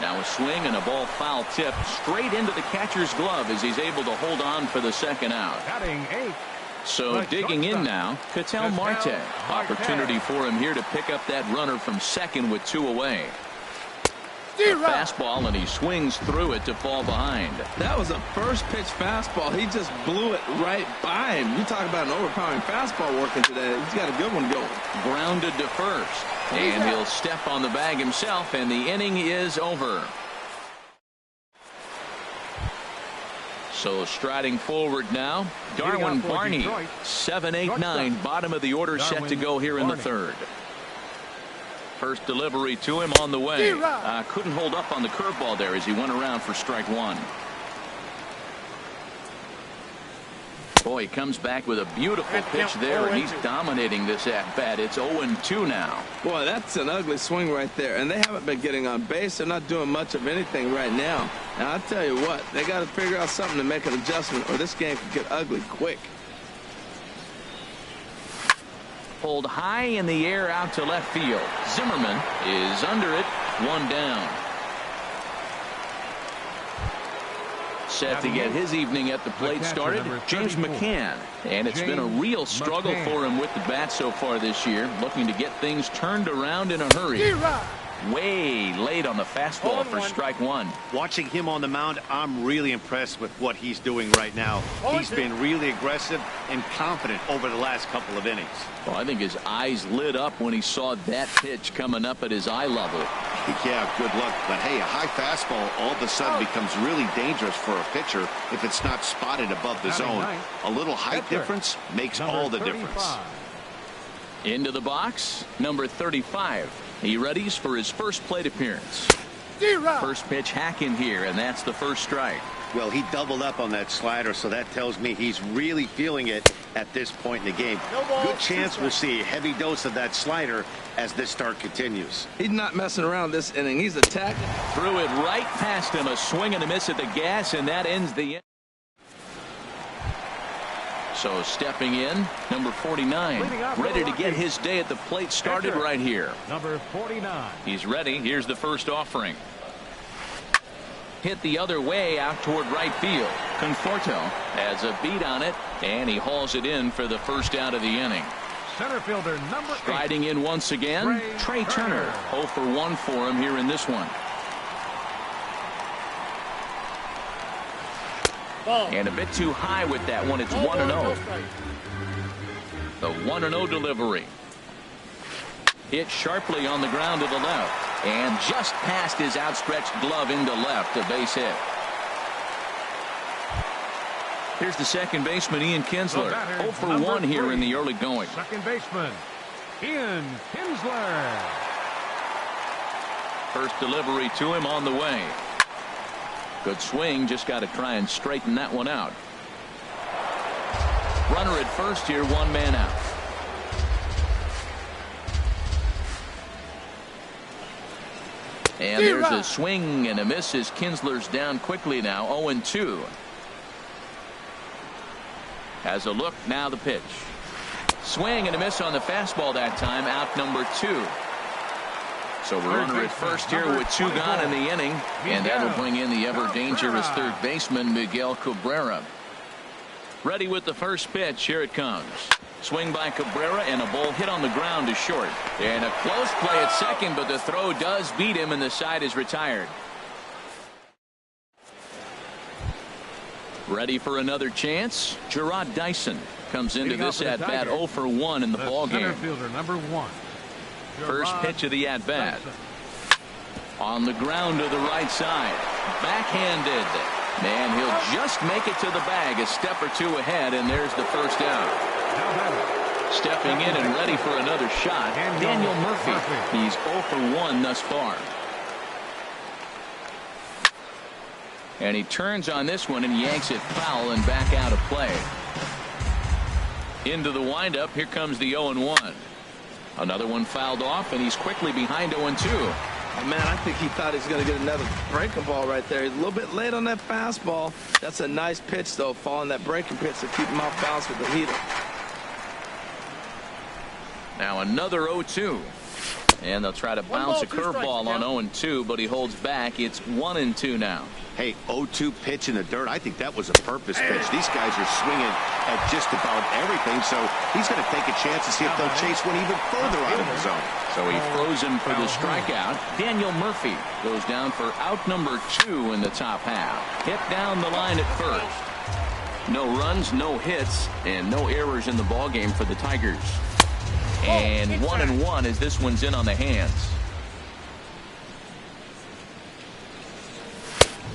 Now a swing and a ball foul tip straight into the catcher's glove as he's able to hold on for the second out. Batting 8. So digging in now, Ketel Marte. Opportunity for him here to pick up that runner from second with 2 away. A fastball, and he swings through it to fall behind. That was a first pitch fastball. He just blew it right by him. You talk about an overpowering fastball working today. He's got a good one going. Grounded to first, and he'll step on the bag himself, and the inning is over. So striding forward now, Darwin Barney, 7, 8, 9, bottom of the order, set to go here in the third. First delivery to him on the way. Couldn't hold up on the curveball there as he went around for strike one. Boy, he comes back with a beautiful pitch there, and he's dominating this at-bat. It's 0-2 now. Boy, that's an ugly swing right there, and they haven't been getting on base. They're not doing much of anything right now. Now, I'll tell you what, they got to figure out something to make an adjustment, or this game could get ugly quick. Pulled high in the air out to left field. Zimmerman is under it, 1 down. Set to get his evening at the plate started, James McCann. And it's been a real struggle for him with the bat so far this year, looking to get things turned around in a hurry. Way late on the fastball for strike one. Watching him on the mound, I'm really impressed with what he's doing right now. He's been really aggressive and confident over the last couple of innings. Well, I think his eyes lit up when he saw that pitch coming up at his eye level. Yeah, good luck. But hey, a high fastball all of a sudden becomes really dangerous for a pitcher if it's not spotted above the zone. A little height difference makes all the difference. Into the box, number 35. He readies for his first plate appearance. First pitch hack in here, and that's the first strike. Well, he doubled up on that slider, so that tells me he's really feeling it at this point in the game. Good chance we'll see a heavy dose of that slider as this start continues. He's not messing around this inning. He's attacking. Threw it right past him. A swing and a miss at the gas, and that ends the inning. So stepping in, number 49, ready to get his day at the plate started right here. Number 49. He's ready. Here's the first offering. Hit the other way out toward right field. Conforto has a beat on it, and he hauls it in for the first out of the inning. Center fielder number 8. Striding in once again, Trey Turner. 0 for 1 for him here in this one. And a bit too high with that one. It's 1-0. The 1-0 delivery. Hit sharply on the ground to the left. And just past his outstretched glove into left. A base hit. Here's the second baseman, Ian Kinsler. 0 for 1 here in the early going. Second baseman, Ian Kinsler. First delivery to him on the way. Good swing, just got to try and straighten that one out. Runner at first here, 1 man out. And there's a swing and a miss as Kinsler's down quickly now, 0-2. Has a look, now the pitch. Swing and a miss on the fastball that time, out number 2. So we're runner at first here with 2 gone in the inning, and that'll bring in the ever-dangerous third baseman, Miguel Cabrera. Ready with the first pitch. Here it comes. Swing by Cabrera, and a ball hit on the ground to short. And a close play at second, but the throw does beat him, and the side is retired. Ready for another chance. Gerard Dyson comes into this at-bat 0 for 1 in the ballgame. Center fielder number 1. First pitch of the at-bat. On the ground to the right side. Backhanded. And he'll just make it to the bag, a step or two ahead, and there's the first out. Stepping in and ready for another shot, Daniel Murphy. He's 0 for 1 thus far. And he turns on this one and yanks it foul and back out of play. Into the windup, here comes the 0-1. Another one fouled off, and he's quickly behind 0-2. Man, I think he thought he was going to get another breaking ball right there. He's a little bit late on that fastball. That's a nice pitch, though, following that breaking pitch to keep him off balance with the heater. Now another 0-2. And they'll try to bounce a curveball on 0-2, but he holds back. It's 1-2 now. Hey, 0-2 pitch in the dirt. I think that was a purpose pitch. These guys are swinging at just about everything, so he's going to take a chance to see if they'll chase one even further out of the zone. So he throws him for the strikeout. Daniel Murphy goes down for out number 2 in the top half. Hit down the line at first. No runs, no hits, and no errors in the ballgame for the Tigers. And 1-1 as this one's in on the hands.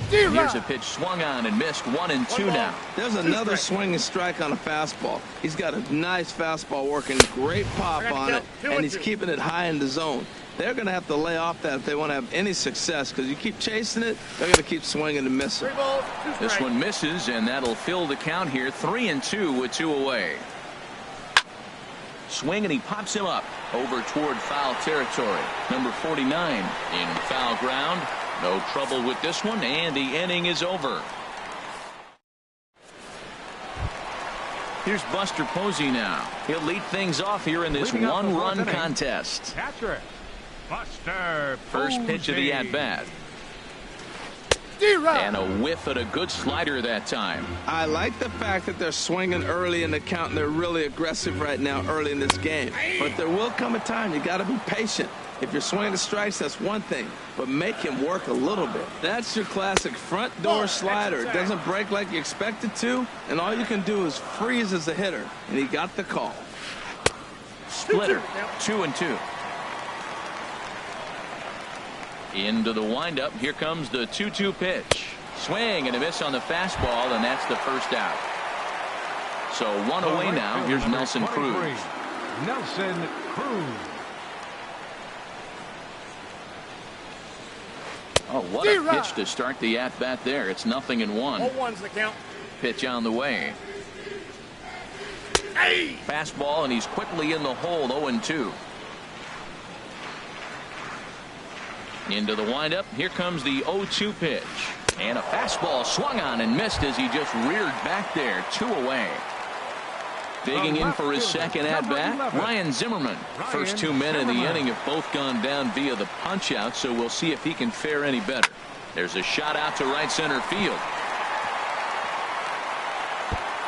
Here's a pitch swung on and missed. 1-2 now. There's another swinging strike on a fastball. He's got a nice fastball working, great pop on it, and he's keeping it high in the zone. They're going to have to lay off that if they want to have any success, because you keep chasing it, they're going to keep swinging and missing. This one misses, and that'll fill the count here. 3-2 with 2 away. Swing, and he pops him up over toward foul territory. Number 49 in foul ground. No trouble with this one, and the inning is over. Here's Buster Posey now. He'll lead things off here in this one-run contest. Catcher, Buster Posey. First pitch of the at-bat. And a whiff at a good slider that time. I like the fact that they're swinging early in the count, and they're really aggressive right now early in this game. But there will come a time you got to be patient. If you're swinging the strikes, that's one thing, but make him work a little bit. That's your classic front door slider. It doesn't break like you expect it to, and all you can do is freeze as a hitter, and he got the call. Splitter, 2-2. Into the windup. Here comes the 2-2 pitch. Swing and a miss on the fastball, and that's the first out. So 1 away now. Here's Nelson Cruz. Nelson Cruz. Oh, what a pitch to start the at-bat there. It's 0-1. 0-1's the count. Pitch on the way. Fastball, and he's quickly in the hole. 0-2. Into the windup. Here comes the 0-2 pitch. And a fastball swung on and missed as he just reared back there. 2 away. Digging in for his second at-bat, Ryan Zimmerman. First 2 men in the inning have both gone down via the punch-out, so we'll see if he can fare any better. There's a shot out to right center field.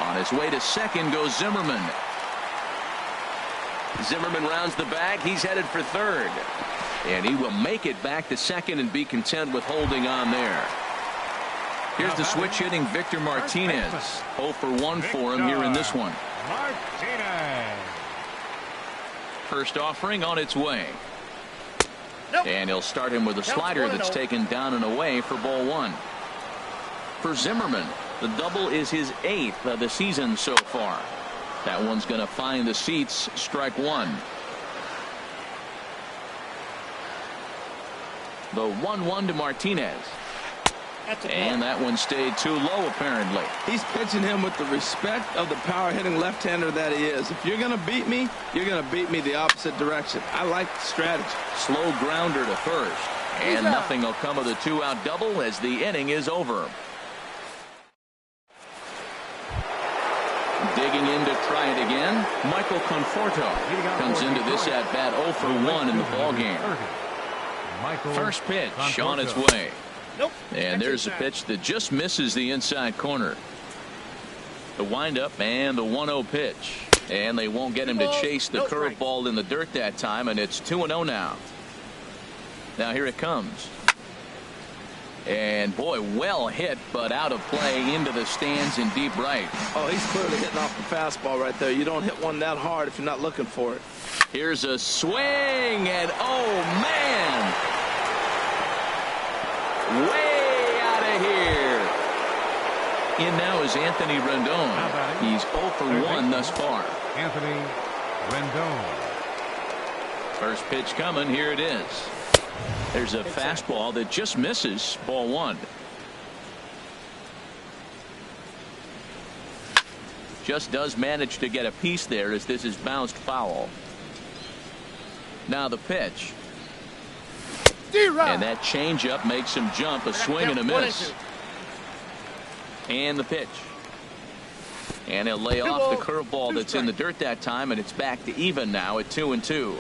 On his way to second goes Zimmerman. Zimmerman rounds the bag. He's headed for third. And he will make it back to second and be content with holding on there. Here's the switch hitting Victor Martinez. 0 for 1 for him here in this one. Martinez. First offering on its way. And he'll start him with a slider that's taken down and away for ball 1. For Zimmerman, the double is his 8th of the season so far. That one's going to find the seats. Strike 1. The 1-1 to Martinez. And that one stayed too low, apparently. He's pitching him with the respect of the power-hitting left-hander that he is. If you're going to beat me, you're going to beat me the opposite direction. I like the strategy. Slow grounder to first. And nothing will come of the 2-out double as the inning is over. Digging in to try it again, Michael Conforto comes into this at-bat 0 for 1 in the ballgame. First pitch on its way. And there's a pitch that just misses the inside corner. The windup and the 1-0 pitch. And they won't get him to chase the curveball in the dirt that time, and it's 2-0 now. Now here it comes. And boy, well hit, but out of play into the stands in deep right. Oh, he's clearly hitting off the fastball right there. You don't hit one that hard if you're not looking for it. Here's a swing, and oh man, way out of here. In now is Anthony Rendon. He's 0 for 1 thus far. Anthony Rendon. First pitch coming. Here it is. There's a fastball that just misses. Ball 1. Just does manage to get a piece there as this is bounced foul. Now the pitch. And that changeup makes him jump. A swing and a miss. And the pitch. And he'll lay off the curveball that's in the dirt that time, and it's back to even now at 2-2.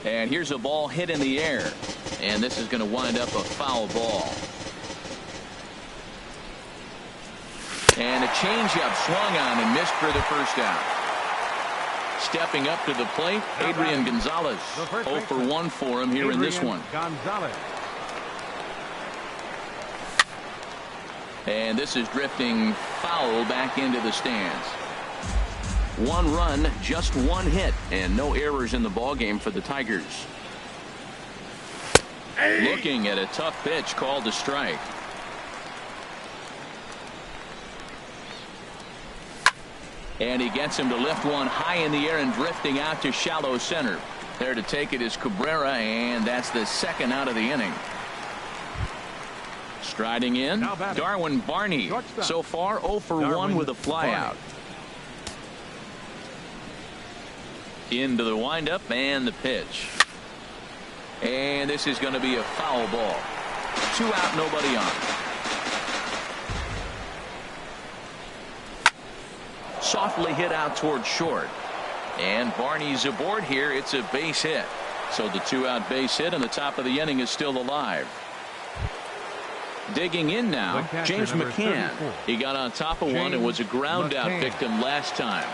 And here's a ball hit in the air. And this is going to wind up a foul ball. And a changeup swung on and missed for the first out. Stepping up to the plate, Adrian Gonzalez. 0 for 1 for him here in this one. Gonzalez. And this is drifting foul back into the stands. 1 run, just 1 hit, and no errors in the ballgame for the Tigers. Looking at a tough pitch called a strike. And he gets him to lift one high in the air and drifting out to shallow center. There to take it is Cabrera, and that's the second out of the inning. Striding in, Darwin Barney. So far 0 for 1 with a flyout. Into the windup and the pitch. And this is going to be a foul ball. 2 out, nobody on. Softly hit out toward short. And Barney's aboard here. It's a base hit. So the 2-out base hit and the top of the inning is still alive. Digging in now, James McCann. He got on top of one and was a ground out victim last time.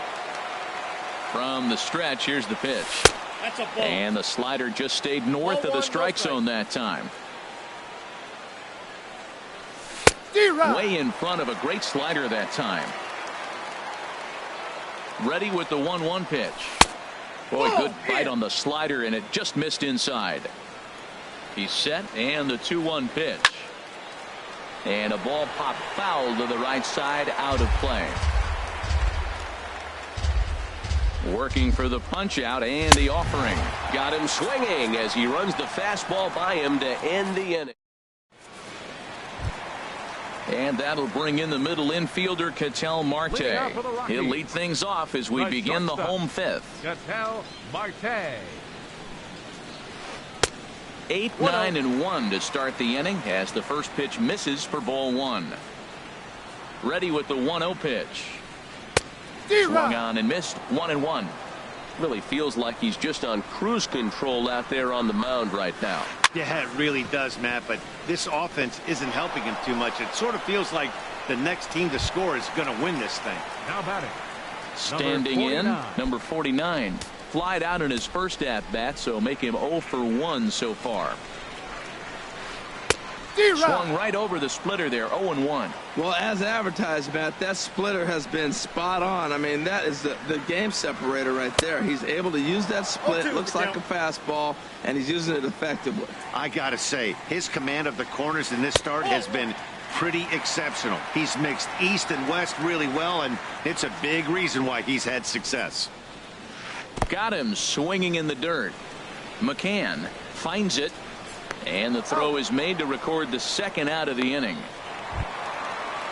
From the stretch, here's the pitch. And the slider just stayed north of the strike zone that time. Way in front of a great slider that time. Ready with the 1-1 pitch. Boy, good bite on the slider, and it just missed inside. He's set, and the 2-1 pitch. And a ball popped foul to the right side, out of play. Working for the punch out and the offering. Got him swinging as he runs the fastball by him to end the inning. And that'll bring in the middle infielder, Ketel Marte. He'll lead things off as we begin the home fifth. Ketel Marte. 8, 9, and 1 to start the inning as the first pitch misses for ball 1. Ready with the 1-0 pitch. Swung on and missed. 1-1. Really feels like he's just on cruise control out there on the mound right now. Yeah, it really does, Matt, but this offense isn't helping him too much. It sort of feels like the next team to score is going to win this thing. Now batting. Standing in, number 49. Flied out in his first at-bat, so make him 0 for 1 so far. Swung right over the splitter there, 0-1. Well, as advertised, Matt, that splitter has been spot on. I mean, that is the game separator right there. He's able to use that split, looks like a fastball, and he's using it effectively. I got to say, his command of the corners in this start has been pretty exceptional. He's mixed east and west really well, and it's a big reason why he's had success. Got him swinging in the dirt. McCann finds it. And the throw is made to record the second out of the inning.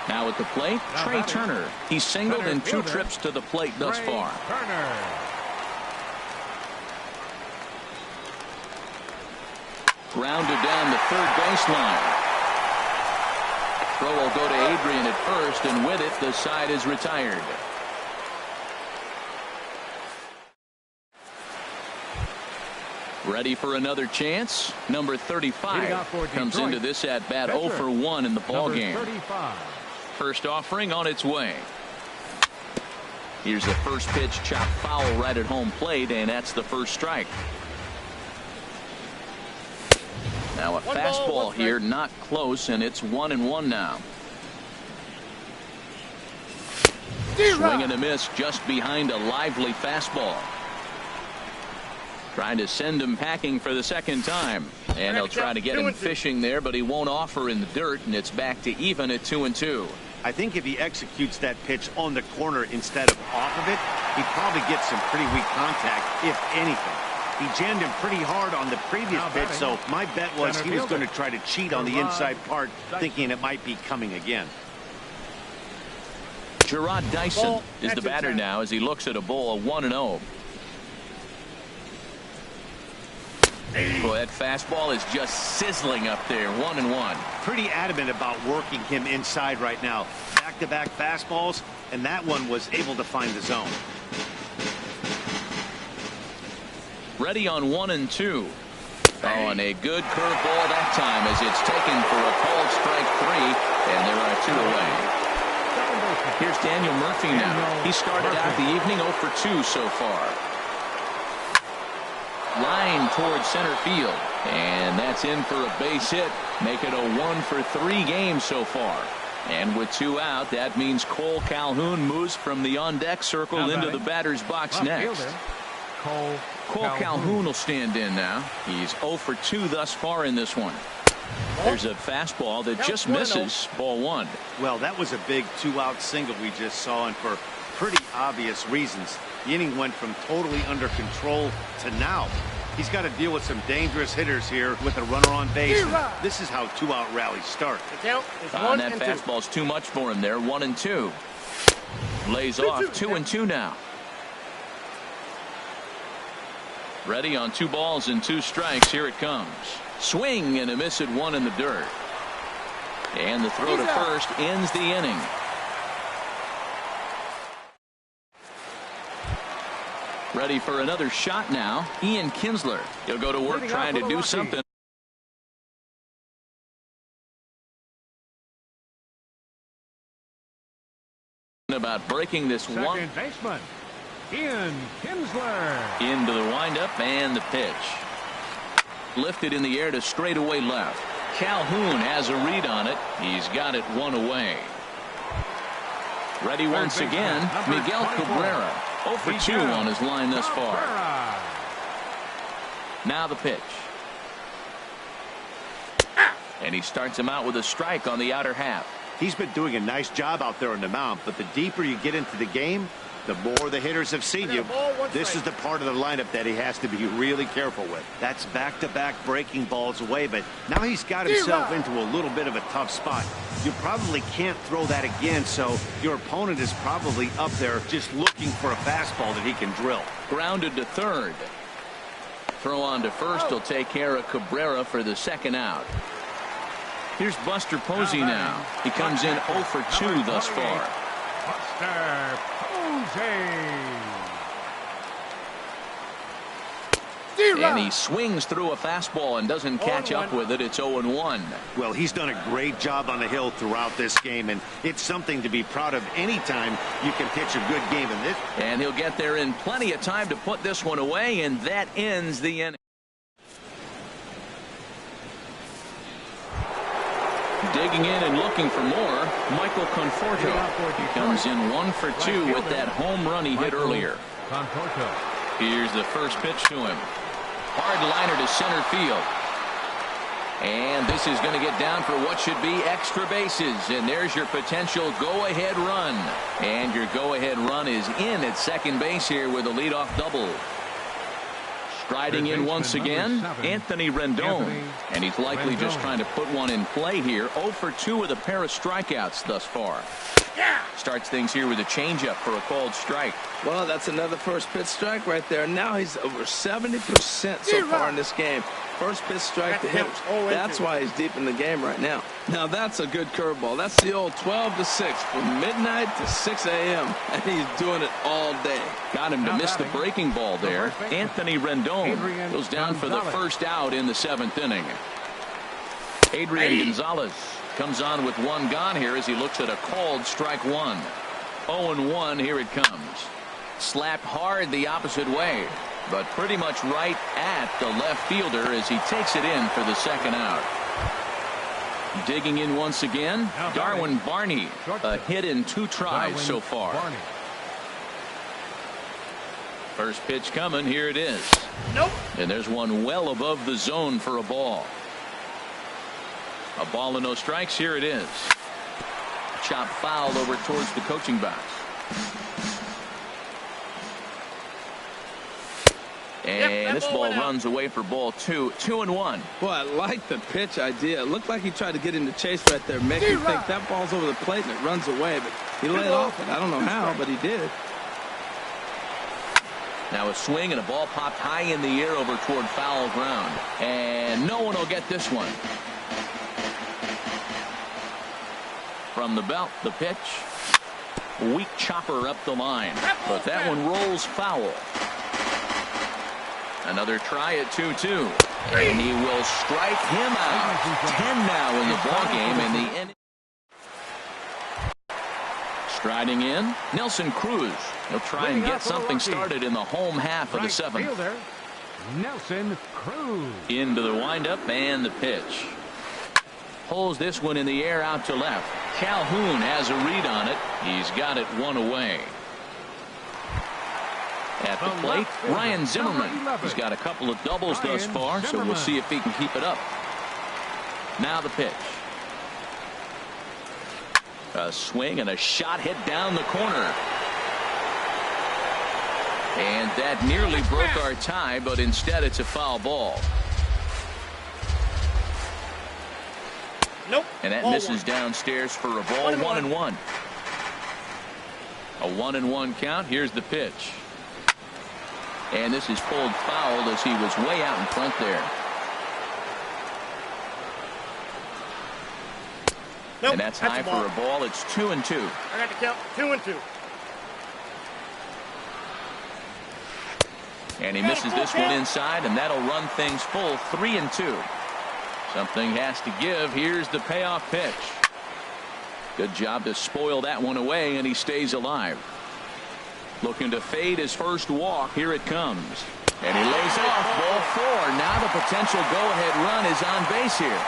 Now at the plate, Trey Turner. He's singled in 2 trips to the plate thus far. Grounded down the third baseline. Throw will go to Adrian at first, and with it, the side is retired. Ready for another chance. Number 35 comes into this at bat 0 for 1 in the ball game. First offering on its way. Here's the first pitch, chopped foul right at home plate, and that's the first strike. Now a fastball here, not close, and it's 1-1 now. Swing and a miss just behind a lively fastball. Trying to send him packing for the second time. And they'll try to get him fishing there, but he won't offer in the dirt, and it's back to even at 2-2. I think if he executes that pitch on the corner instead of off of it, he'd probably get some pretty weak contact, if anything. He jammed him pretty hard on the previous pitch, so my bet was he was going to try to cheat on the inside part, thinking it might be coming again. Gerard Dyson is the batter now as he looks at a ball 1-0. Boy, that fastball is just sizzling up there, 1-1. Pretty adamant about working him inside right now. Back-to-back fastballs, and that one was able to find the zone. Ready on 1-2. Oh, and a good curveball that time as it's taken for a called strike 3, and there are 2 away. Here's Daniel Murphy now. He started out the evening 0 for 2 so far. Line towards center field, and that's in for a base hit. Make it a 1 for 3 game so far. And with 2 out, that means Cole Calhoun moves from the on-deck circle into the batter's box next. Cole Calhoun will stand in now. He's 0 for 2 thus far in this one. There's a fastball that just misses, ball 1. Well, that was a big 2-out single we just saw, and for pretty obvious reasons. The inning went from totally under control to now. He's got to deal with some dangerous hitters here with a runner on base. This is how 2-out rallies start. And that fastball's too much for him there, 1-2. Lays off 2-2 now. Ready on 2 balls and 2 strikes. Here it comes. Swing and a miss at 1 in the dirt. And the throw to first ends the inning. Ready for another shot now. Ian Kinsler. He'll go to work trying to do something about breaking this one. Second baseman, Ian Kinsler. Into the windup and the pitch. Lifted in the air to straightaway left. Calhoun has a read on it. He's got it 1 away. Ready once again, Miguel Cabrera. 0 for 2 on his line thus far. Now the pitch. And he starts him out with a strike on the outer half. He's been doing a nice job out there on the mound, but the deeper you get into the game, the more the hitters have seen you. This is the part of the lineup that he has to be really careful with. That's back-to-back breaking balls away, but now he's got himself into a little bit of a tough spot. You probably can't throw that again, so your opponent is probably up there just looking for a fastball that he can drill. Grounded to third. Throw on to first will take care of Cabrera for the 2nd out. Here's Buster Posey now. He comes in 0 for 2 thus far. Buster Posey. And he swings through a fastball and doesn't catch up with it. It's 0-1. Well, he's done a great job on the hill throughout this game, and it's something to be proud of anytime you can pitch a good game in this. And he'll get there in plenty of time to put this one away, and that ends the inning. Digging in and looking for more, Michael Conforto. He comes in 1 for 2 with that home run he hit earlier. Here's the first pitch to him. Hard liner to center field. And this is going to get down for what should be extra bases. And there's your potential go-ahead run. And your go-ahead run is in at second base here with a leadoff double. Striding in once again, Anthony Rendon. And he's likely just trying to put one in play here. 0 for 2 with a pair of strikeouts thus far. Starts things here with a changeup for a called strike. Well, that's another first pitch strike right there. Now he's over 70% so far in this game. First pitch strike to hitters. That's why he's deep in the game right now. Now that's a good curveball. That's the old 12 to 6 from midnight to 6 a.m. and he's doing it all day. Got him to miss the breaking ball there. Anthony Rendon goes down for the first out in the 7th inning. Adrian Gonzalez comes on with 1 gone here as he looks at a called strike 1. 0-1. Here it comes. Slapped hard the opposite way, but pretty much right at the left fielder as he takes it in for the 2nd out. Digging in once again, Darwin Barney. A hit in 2 tries so far. First pitch coming. Here it is. Nope. And there's one well above the zone for a ball. A ball and no strikes. Here it is. Chop foul over towards the coaching box. And this ball runs away for ball 2. 2-1. Boy, I like the pitch idea. It looked like he tried to get into chase right there, make you think that ball's over the plate and it runs away, but he laid off it. I don't know how, but he did. Now a swing and a ball popped high in the air over toward foul ground. And no one will get this one. From the belt, the pitch. Weak chopper up the line. But that one rolls foul. Another try at 2-2. And he will strike him out. 10 now in the ballgame, and the end. Striding in, Nelson Cruz. He'll try and get something started in the home half of the seventh. Fielder, Nelson Cruz. Into the windup and the pitch. Pulls this one in the air out to left. Calhoun has a read on it. He's got it one away. At the plate, Ryan Zimmerman. He's got a couple of doubles thus far, so we'll see if he can keep it up. Now the pitch. A swing and a shot hit down the corner. And that nearly broke our tie, but instead it's a foul ball. Nope. And that misses downstairs for a ball. 1-1. A 1-1 count. Here's the pitch. And this is pulled foul as he was way out in front there. Nope, and that's high for a ball. It's 2-2. I got to count 2-2. And he misses this one inside, and that'll run things full. 3-2. Something has to give. Here's the payoff pitch. Good job to spoil that one away, and he stays alive. Looking to fade his first walk. Here it comes. And he lays off. Ball 4. Now the potential go-ahead run is on base here.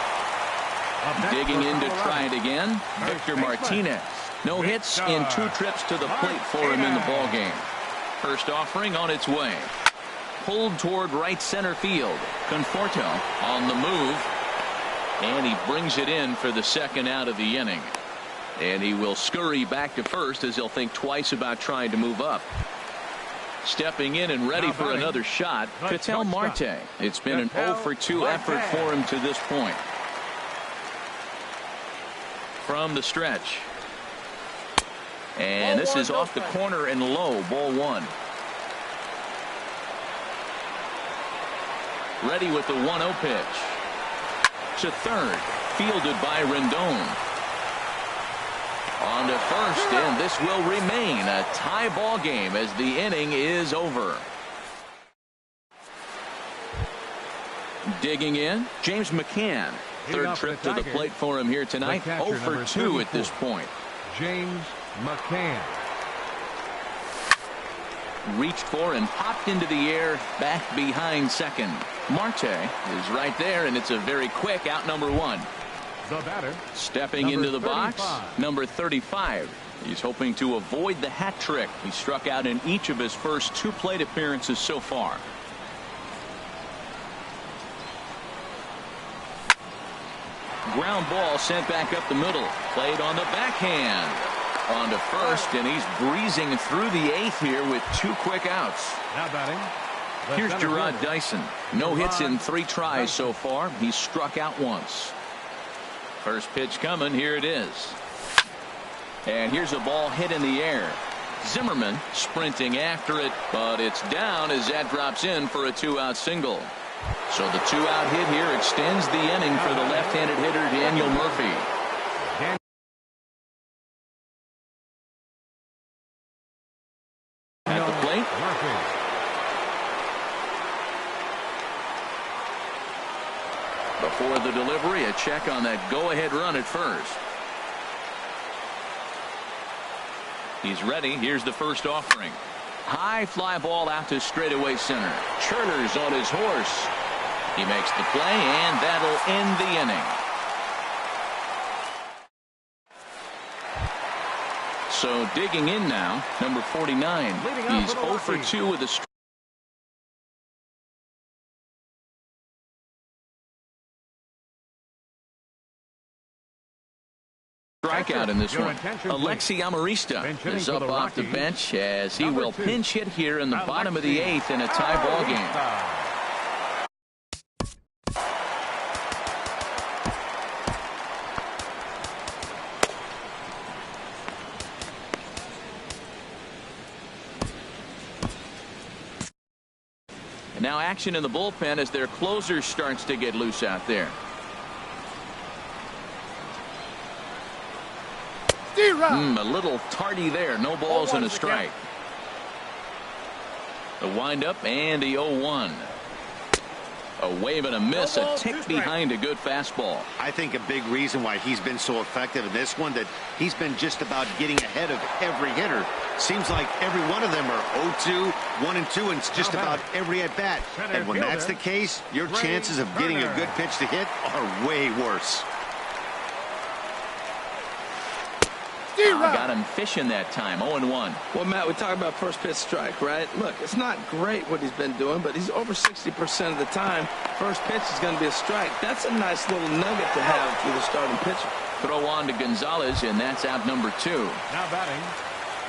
Digging in to try it again. Victor Martinez. No hits in 2 trips to the plate for him in the ballgame. First offering on its way. Pulled toward right center field. Conforto on the move. And he brings it in for the second out of the inning. And he will scurry back to first as he'll think twice about trying to move up. Stepping in and ready for another shot, Ketel Marte. It's been an 0-for-2 effort for him to this point. From the stretch. And this is off the corner and low. Ball 1. Ready with the 1-0 pitch. To third. Fielded by Rendon. On to first, and this will remain a tie ball game as the inning is over. Digging in, James McCann. Third trip to the plate for him here tonight. 0-for-2 at this point. James McCann. Reached for and popped into the air back behind second. Marte is right there, and it's a very quick out number 1. The batter. Stepping into the box, number 35. He's hoping to avoid the hat trick. He struck out in each of his first 2 plate appearances so far. Ground ball sent back up the middle. Played on the backhand. On to first, and he's breezing through the 8th here with 2 quick outs. Now batting. Here's Gerard Dyson. No hits in 3 tries so far. He's struck out once. First pitch coming. Here it is. And here's a ball hit in the air. Zimmerman sprinting after it, but it's down as that drops in for a 2-out single. So the 2-out hit here extends the inning for the left-handed hitter Daniel Murphy. At the plate. Before the delivery, a check on that go-ahead run at first. He's ready. Here's the first offering. High fly ball out to straightaway center. Turner's on his horse. He makes the play, and that'll end the inning. So digging in now, number 49. He's 0-for-2 with a strike. strikeout in this one. attention, Alexi Amarista Bench hitting is for up the off the Rockies. bench as he Number will 2, pinch hit here in the bottom of the Alexi 8th in a tie ball game. Amarista. And now action in the bullpen as their closer starts to get loose out there. A little tardy there. No balls and a strike. The windup and the 0-1. A wave and a miss, a tick behind a good fastball. I think a big reason why he's been so effective in this one, that he's been just about getting ahead of every hitter. Seems like every one of them are 0-2, 1-2, and it's just about every at bat. And when that's the case, your chances of getting a good pitch to hit are way worse. Got him fishing that time. 0-1. Well, Matt, we talk about first pitch strike, right? Look, it's not great what he's been doing, but he's over 60% of the time. First pitch is going to be a strike. That's a nice little nugget to have for the starting pitcher. Throw on to Gonzalez, and that's out number 2.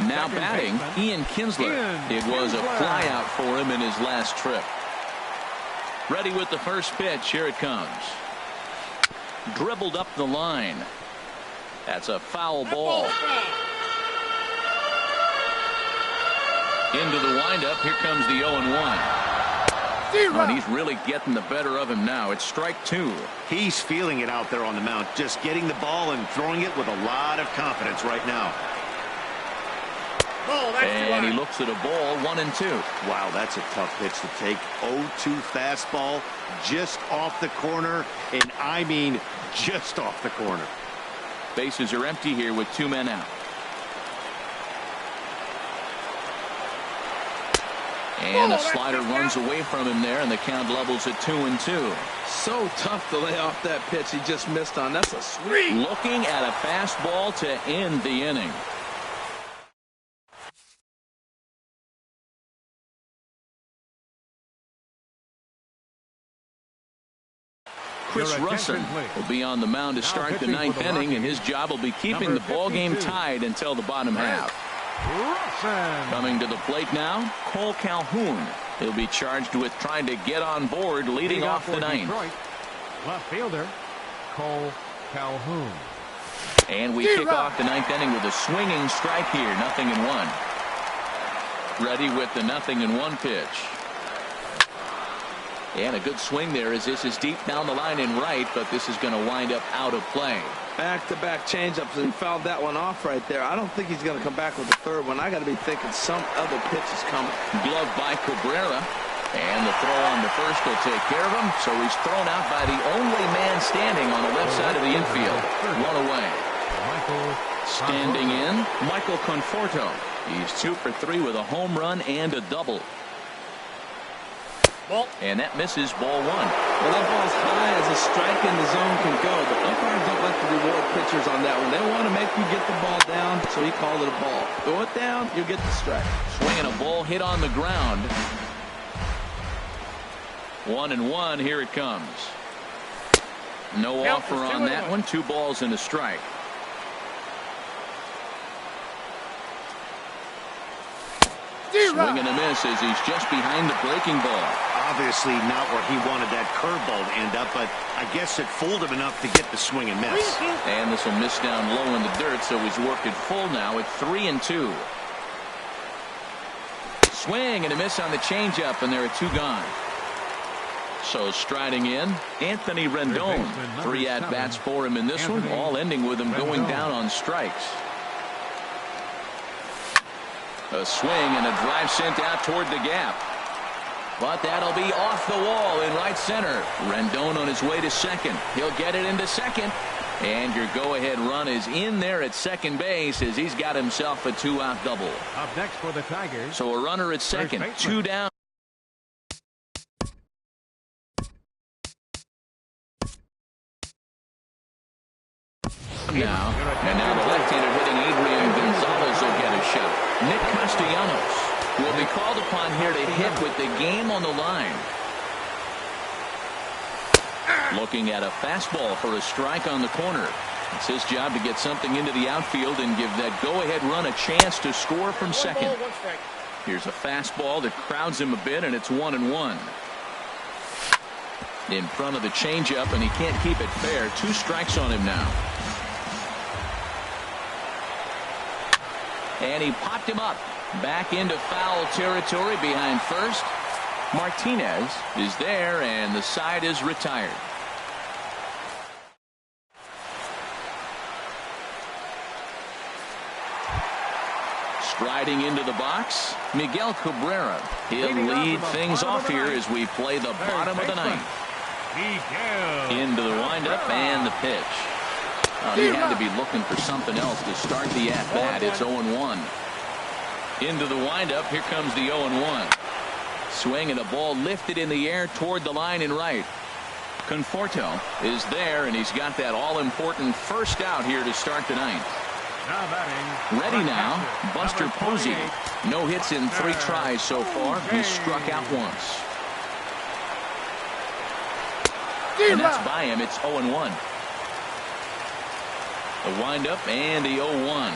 Now batting, Ian Kinsler. It was a flyout for him in his last trip. Ready with the first pitch. Here it comes. Dribbled up the line. That's a foul ball. Into the windup. Here comes the 0-1. Oh, and he's really getting the better of him now. It's strike 2. He's feeling it out there on the mound, just getting the ball and throwing it with a lot of confidence right now. And he looks at a ball. 1-2. Wow, that's a tough pitch to take. 0-2 fastball just off the corner, and I mean just off the corner. Bases are empty here with 2 men out. And a slider runs away from him there, and the count levels at 2-2. So tough to lay off that pitch he just missed on. That's a sweet. Looking at a fastball to end the inning. Chris Russin will be on the mound to start the 9th inning, and his job will be keeping the ball game tied until the bottom half. Coming to the plate now, Cole Calhoun. He'll be charged with trying to get on board leading off the 9th. Left fielder Cole Calhoun. And we kick off the 9th inning with a swinging strike here. 0-1. Ready with the 0-1 pitch. And a good swing there as this is deep down the line in right, but this is going to wind up out of play. Back-to-back changeups, and he fouled that one off right there. I don't think he's going to come back with the third one. I got to be thinking some other pitch is coming. Glove by Cabrera, and the throw on the first will take care of him. So he's thrown out by the only man standing on the left side of the infield. 1 away. Standing in, Michael Conforto. He's 2 for 3 with a home run and a double. And that misses ball 1. Well, that ball's high as a strike in the zone can go, but umpires don't like to reward pitchers on that one. They want to make you get the ball down, so he called it a ball. Throw it down, you get the strike. Swinging a ball hit on the ground. 1-1. Here it comes. No offer on that one. 2 balls and a strike. Swing and a miss as he's just behind the breaking ball. Obviously not where he wanted that curveball to end up, but I guess it fooled him enough to get the swing and miss. And this will miss down low in the dirt, so he's worked it full now at 3-2. Swing and a miss on the changeup, and there are 2 gone. So striding in, Anthony Rendon. 3 at-bats for him in this one, all ending with him going down on strikes. A swing and a drive sent out toward the gap. But that'll be off the wall in right center. Rendon on his way to second. He'll get it into second. And your go-ahead run is in there at second base as he's got himself a 2-out double. Up next for the Tigers. So a runner at second. 2 down. Now the left-hander hitting Adrian Gonzalez will get a shot. Nick Castellanos will be called upon here to hit with the game on the line. Looking at a fastball for a strike on the corner. It's his job to get something into the outfield and give that go-ahead run a chance to score from second. Here's a fastball that crowds him a bit, and it's 1-1. In front of the changeup, and he can't keep it fair. 2 strikes on him now. And he popped him up. Back into foul territory behind first. Martinez is there, and the side is retired. Striding into the box, Miguel Cabrera. He'll lead things off here as we play the bottom of the ninth. Into the windup and the pitch. He had to be looking for something else to start the at-bat. It's 0-1. Into the windup. Here comes the 0-1. Swing and a ball lifted in the air toward the line and right. Conforto is there, and he's got that all-important first out here to start the ninth. Ready now, Buster Posey. No hits in 3 tries so far. He's struck out once. And that's by him. It's 0-1. The windup and the 0-1.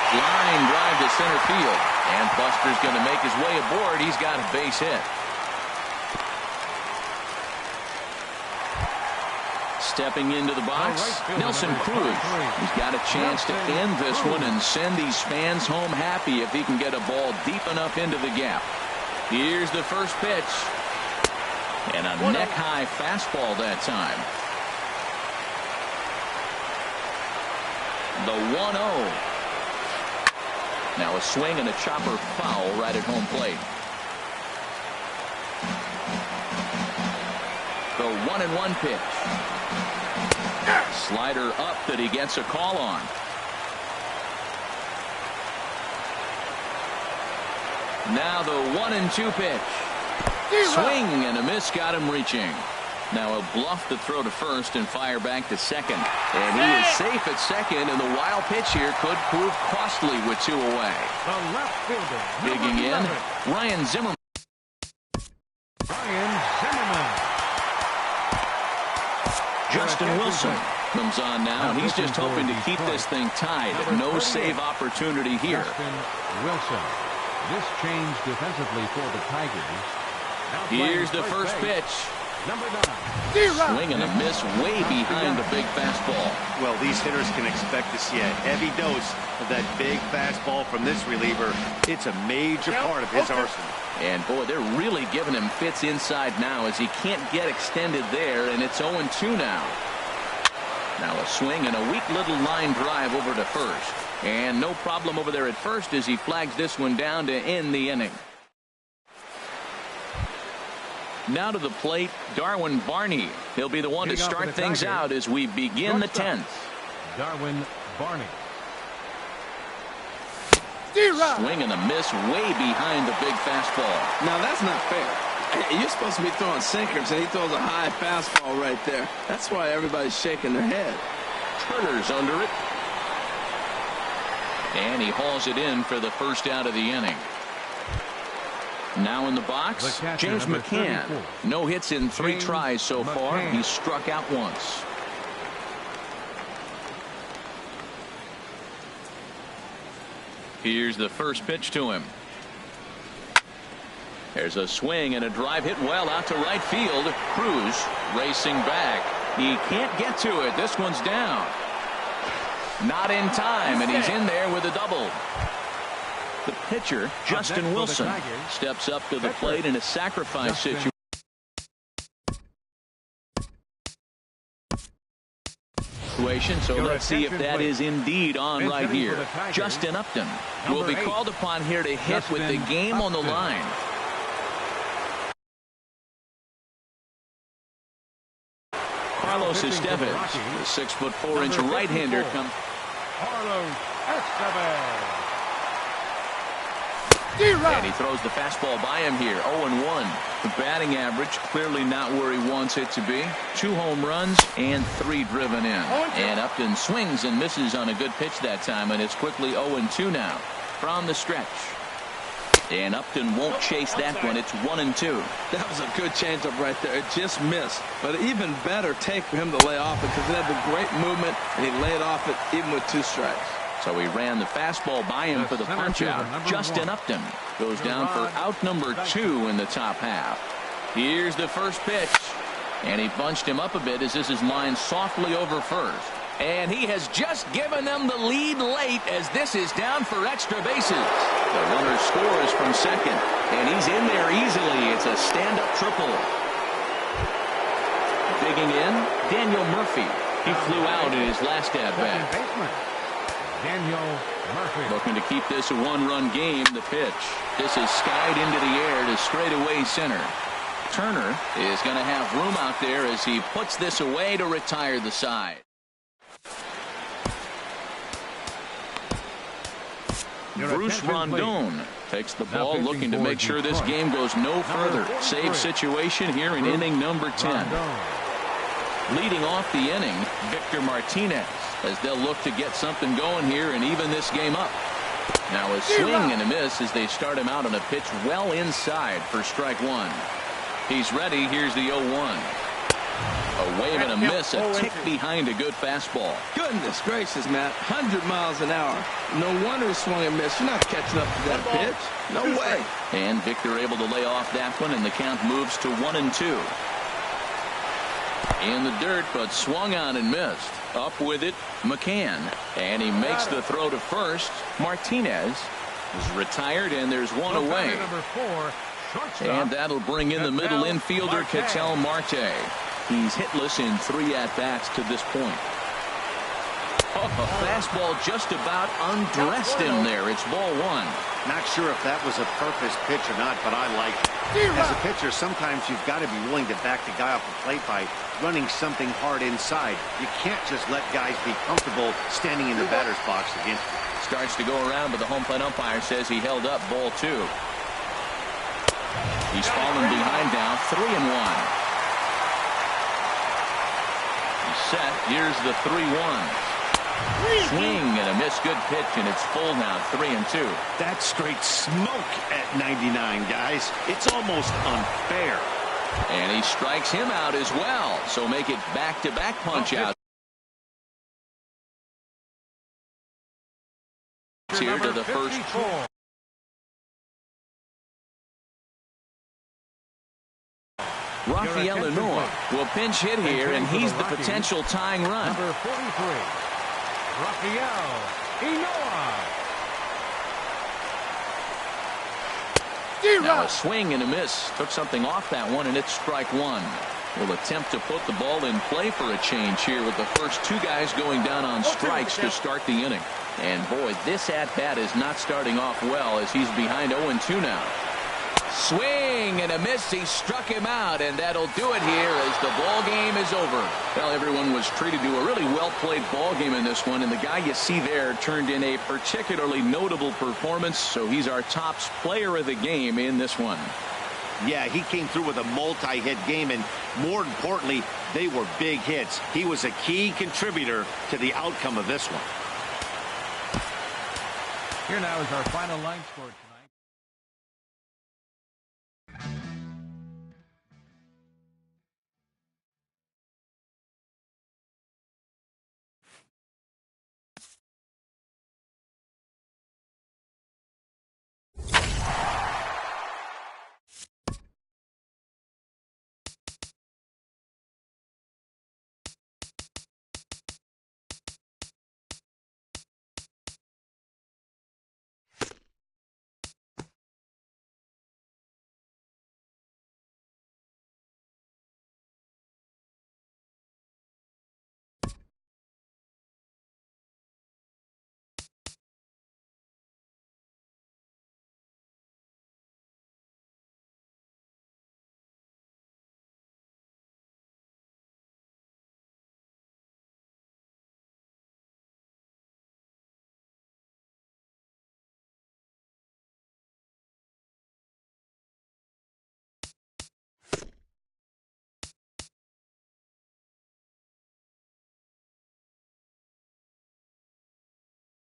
Line drive to center field. And Buster's going to make his way aboard. He's got a base hit. Stepping into the box, Nelson Cruz. He's got a chance to end this one and send these fans home happy if he can get a ball deep enough into the gap. Here's the first pitch. And a neck-high fastball that time. The 1-0. Now a swing and a chopper foul right at home plate. The 1-1 pitch. Slider up that he gets a call on. Now the 1-2 pitch. Swing and a miss got him reaching. Now he'll bluff the throw to first and fire back to second. And he is safe at second, and the wild pitch here could prove costly with 2 away. The left fielder, digging in, 11. Ryan Zimmerman. Justin Wilson comes on now, and he's just hoping to keep this thing tied. No save opportunity here. Justin Wilson. This change defensively for the Tigers. Here's the first pitch. Number 9. Swing and a miss way behind the big fastball. Well, these hitters can expect to see a heavy dose of that big fastball from this reliever. It's a major part of his arsenal. And boy, they're really giving him fits inside now as he can't get extended there, and it's 0-2 now. Now a swing and a weak little line drive over to first. And no problem over there at first as he flags this one down to end the inning. Now to the plate, Darwin Barney. He'll be the one to start things out as we begin the 10th. Darwin Barney. Swing and a miss way behind the big fastball. Now that's not fair. You're supposed to be throwing sinkers, and he throws a high fastball right there. That's why everybody's shaking their head. Turner's under it. And he hauls it in for the first out of the inning. Now in the box, James McCann. No hits in 3 tries so far. He's struck out once. Here's the first pitch to him. There's a swing and a drive hit well out to right field. Cruz racing back. He can't get to it. This one's down. Not in time, and he's in there with a double. The pitcher, Justin Wilson, steps up to the plate in a sacrifice situation. So let's see if that is indeed on right here. Justin Upton will be called upon here to hit with the game on the line. Carlos Estevez, the 6'4" right-hander, comes. Carlos Estevez. And he throws the fastball by him here. 0-1. The batting average clearly not where he wants it to be. 2 home runs and 3 driven in. And Upton swings and misses on a good pitch that time, and it's quickly 0-2 now from the stretch. And Upton won't chase that one. It's 1-2. That was a good changeup right there. It just missed. But even better take for him to lay off it because he had the great movement, and he laid off it even with 2 strikes. So he ran the fastball by him for the punch-out. Justin Upton goes down for out number 2 in the top half. Here's the first pitch. And he bunched him up a bit as this is lined softly over first. And he has just given them the lead late as this is down for extra bases. The runner scores from second, and he's in there easily. It's a stand-up triple. Digging in, Daniel Murphy. He flew out in his last at-bat. Daniel Murphy. Looking to keep this a 1-run game. The pitch. This is skied into the air to straightaway center. Turner is going to have room out there as he puts this away to retire the side. Bruce Rondon takes the ball, looking to make sure this game goes no further. Save situation here in inning number 10. Leading off the inning, Victor Martinez, as they'll look to get something going here and even this game up. Now a swing and a miss as they start him out on a pitch well inside for strike 1. He's ready. Here's the 0-1. A wave and a miss, a tick behind a good fastball. Goodness gracious, Matt. 100 miles an hour. No wonder he swung and missed. You're not catching up to that pitch. No way. And Victor able to lay off that one, and the count moves to 1-2. In the dirt, but swung on and missed. Up with it, McCann. And he makes the throw to first. Martinez is retired, and there's one away. And that'll bring in the middle infielder, Ketel Marte. He's hitless in 3 at-bats to this point. Oh, a fastball just about undressed him there. It's ball 1. Not sure if that was a purpose pitch or not, but I like it. As a pitcher, sometimes you've got to be willing to back the guy off the plate by running something hard inside. You can't just let guys be comfortable standing in the batter's box again. Starts to go around, but the home plate umpire says he held up ball 2. He's fallen behind now, 3-1. Set. Here's the 3-1. Swing and a miss. Good pitch, and it's full now, 3-2. That's straight smoke at 99, guys. It's almost unfair. And he strikes him out as well. So make it back-to-back punch-out. Here to the first. Rafael Lenoir will pinch hit here, and he's the potential tying run. Number 43, Rafael Lenoir. Now a swing and a miss. Took something off that one, and it's strike 1. Will attempt to put the ball in play for a change here with the first 2 guys going down on strikes to start the inning. And boy, this at-bat is not starting off well as he's behind 0-2 now. Swing and a miss. He struck him out, and that'll do it here as the ball game is over. Well, everyone was treated to a really well-played ball game in this one, and the guy you see there turned in a particularly notable performance, so he's our tops player of the game in this one. Yeah, he came through with a multi-hit game, and more importantly, they were big hits. He was a key contributor to the outcome of this one. Here now is our final line score.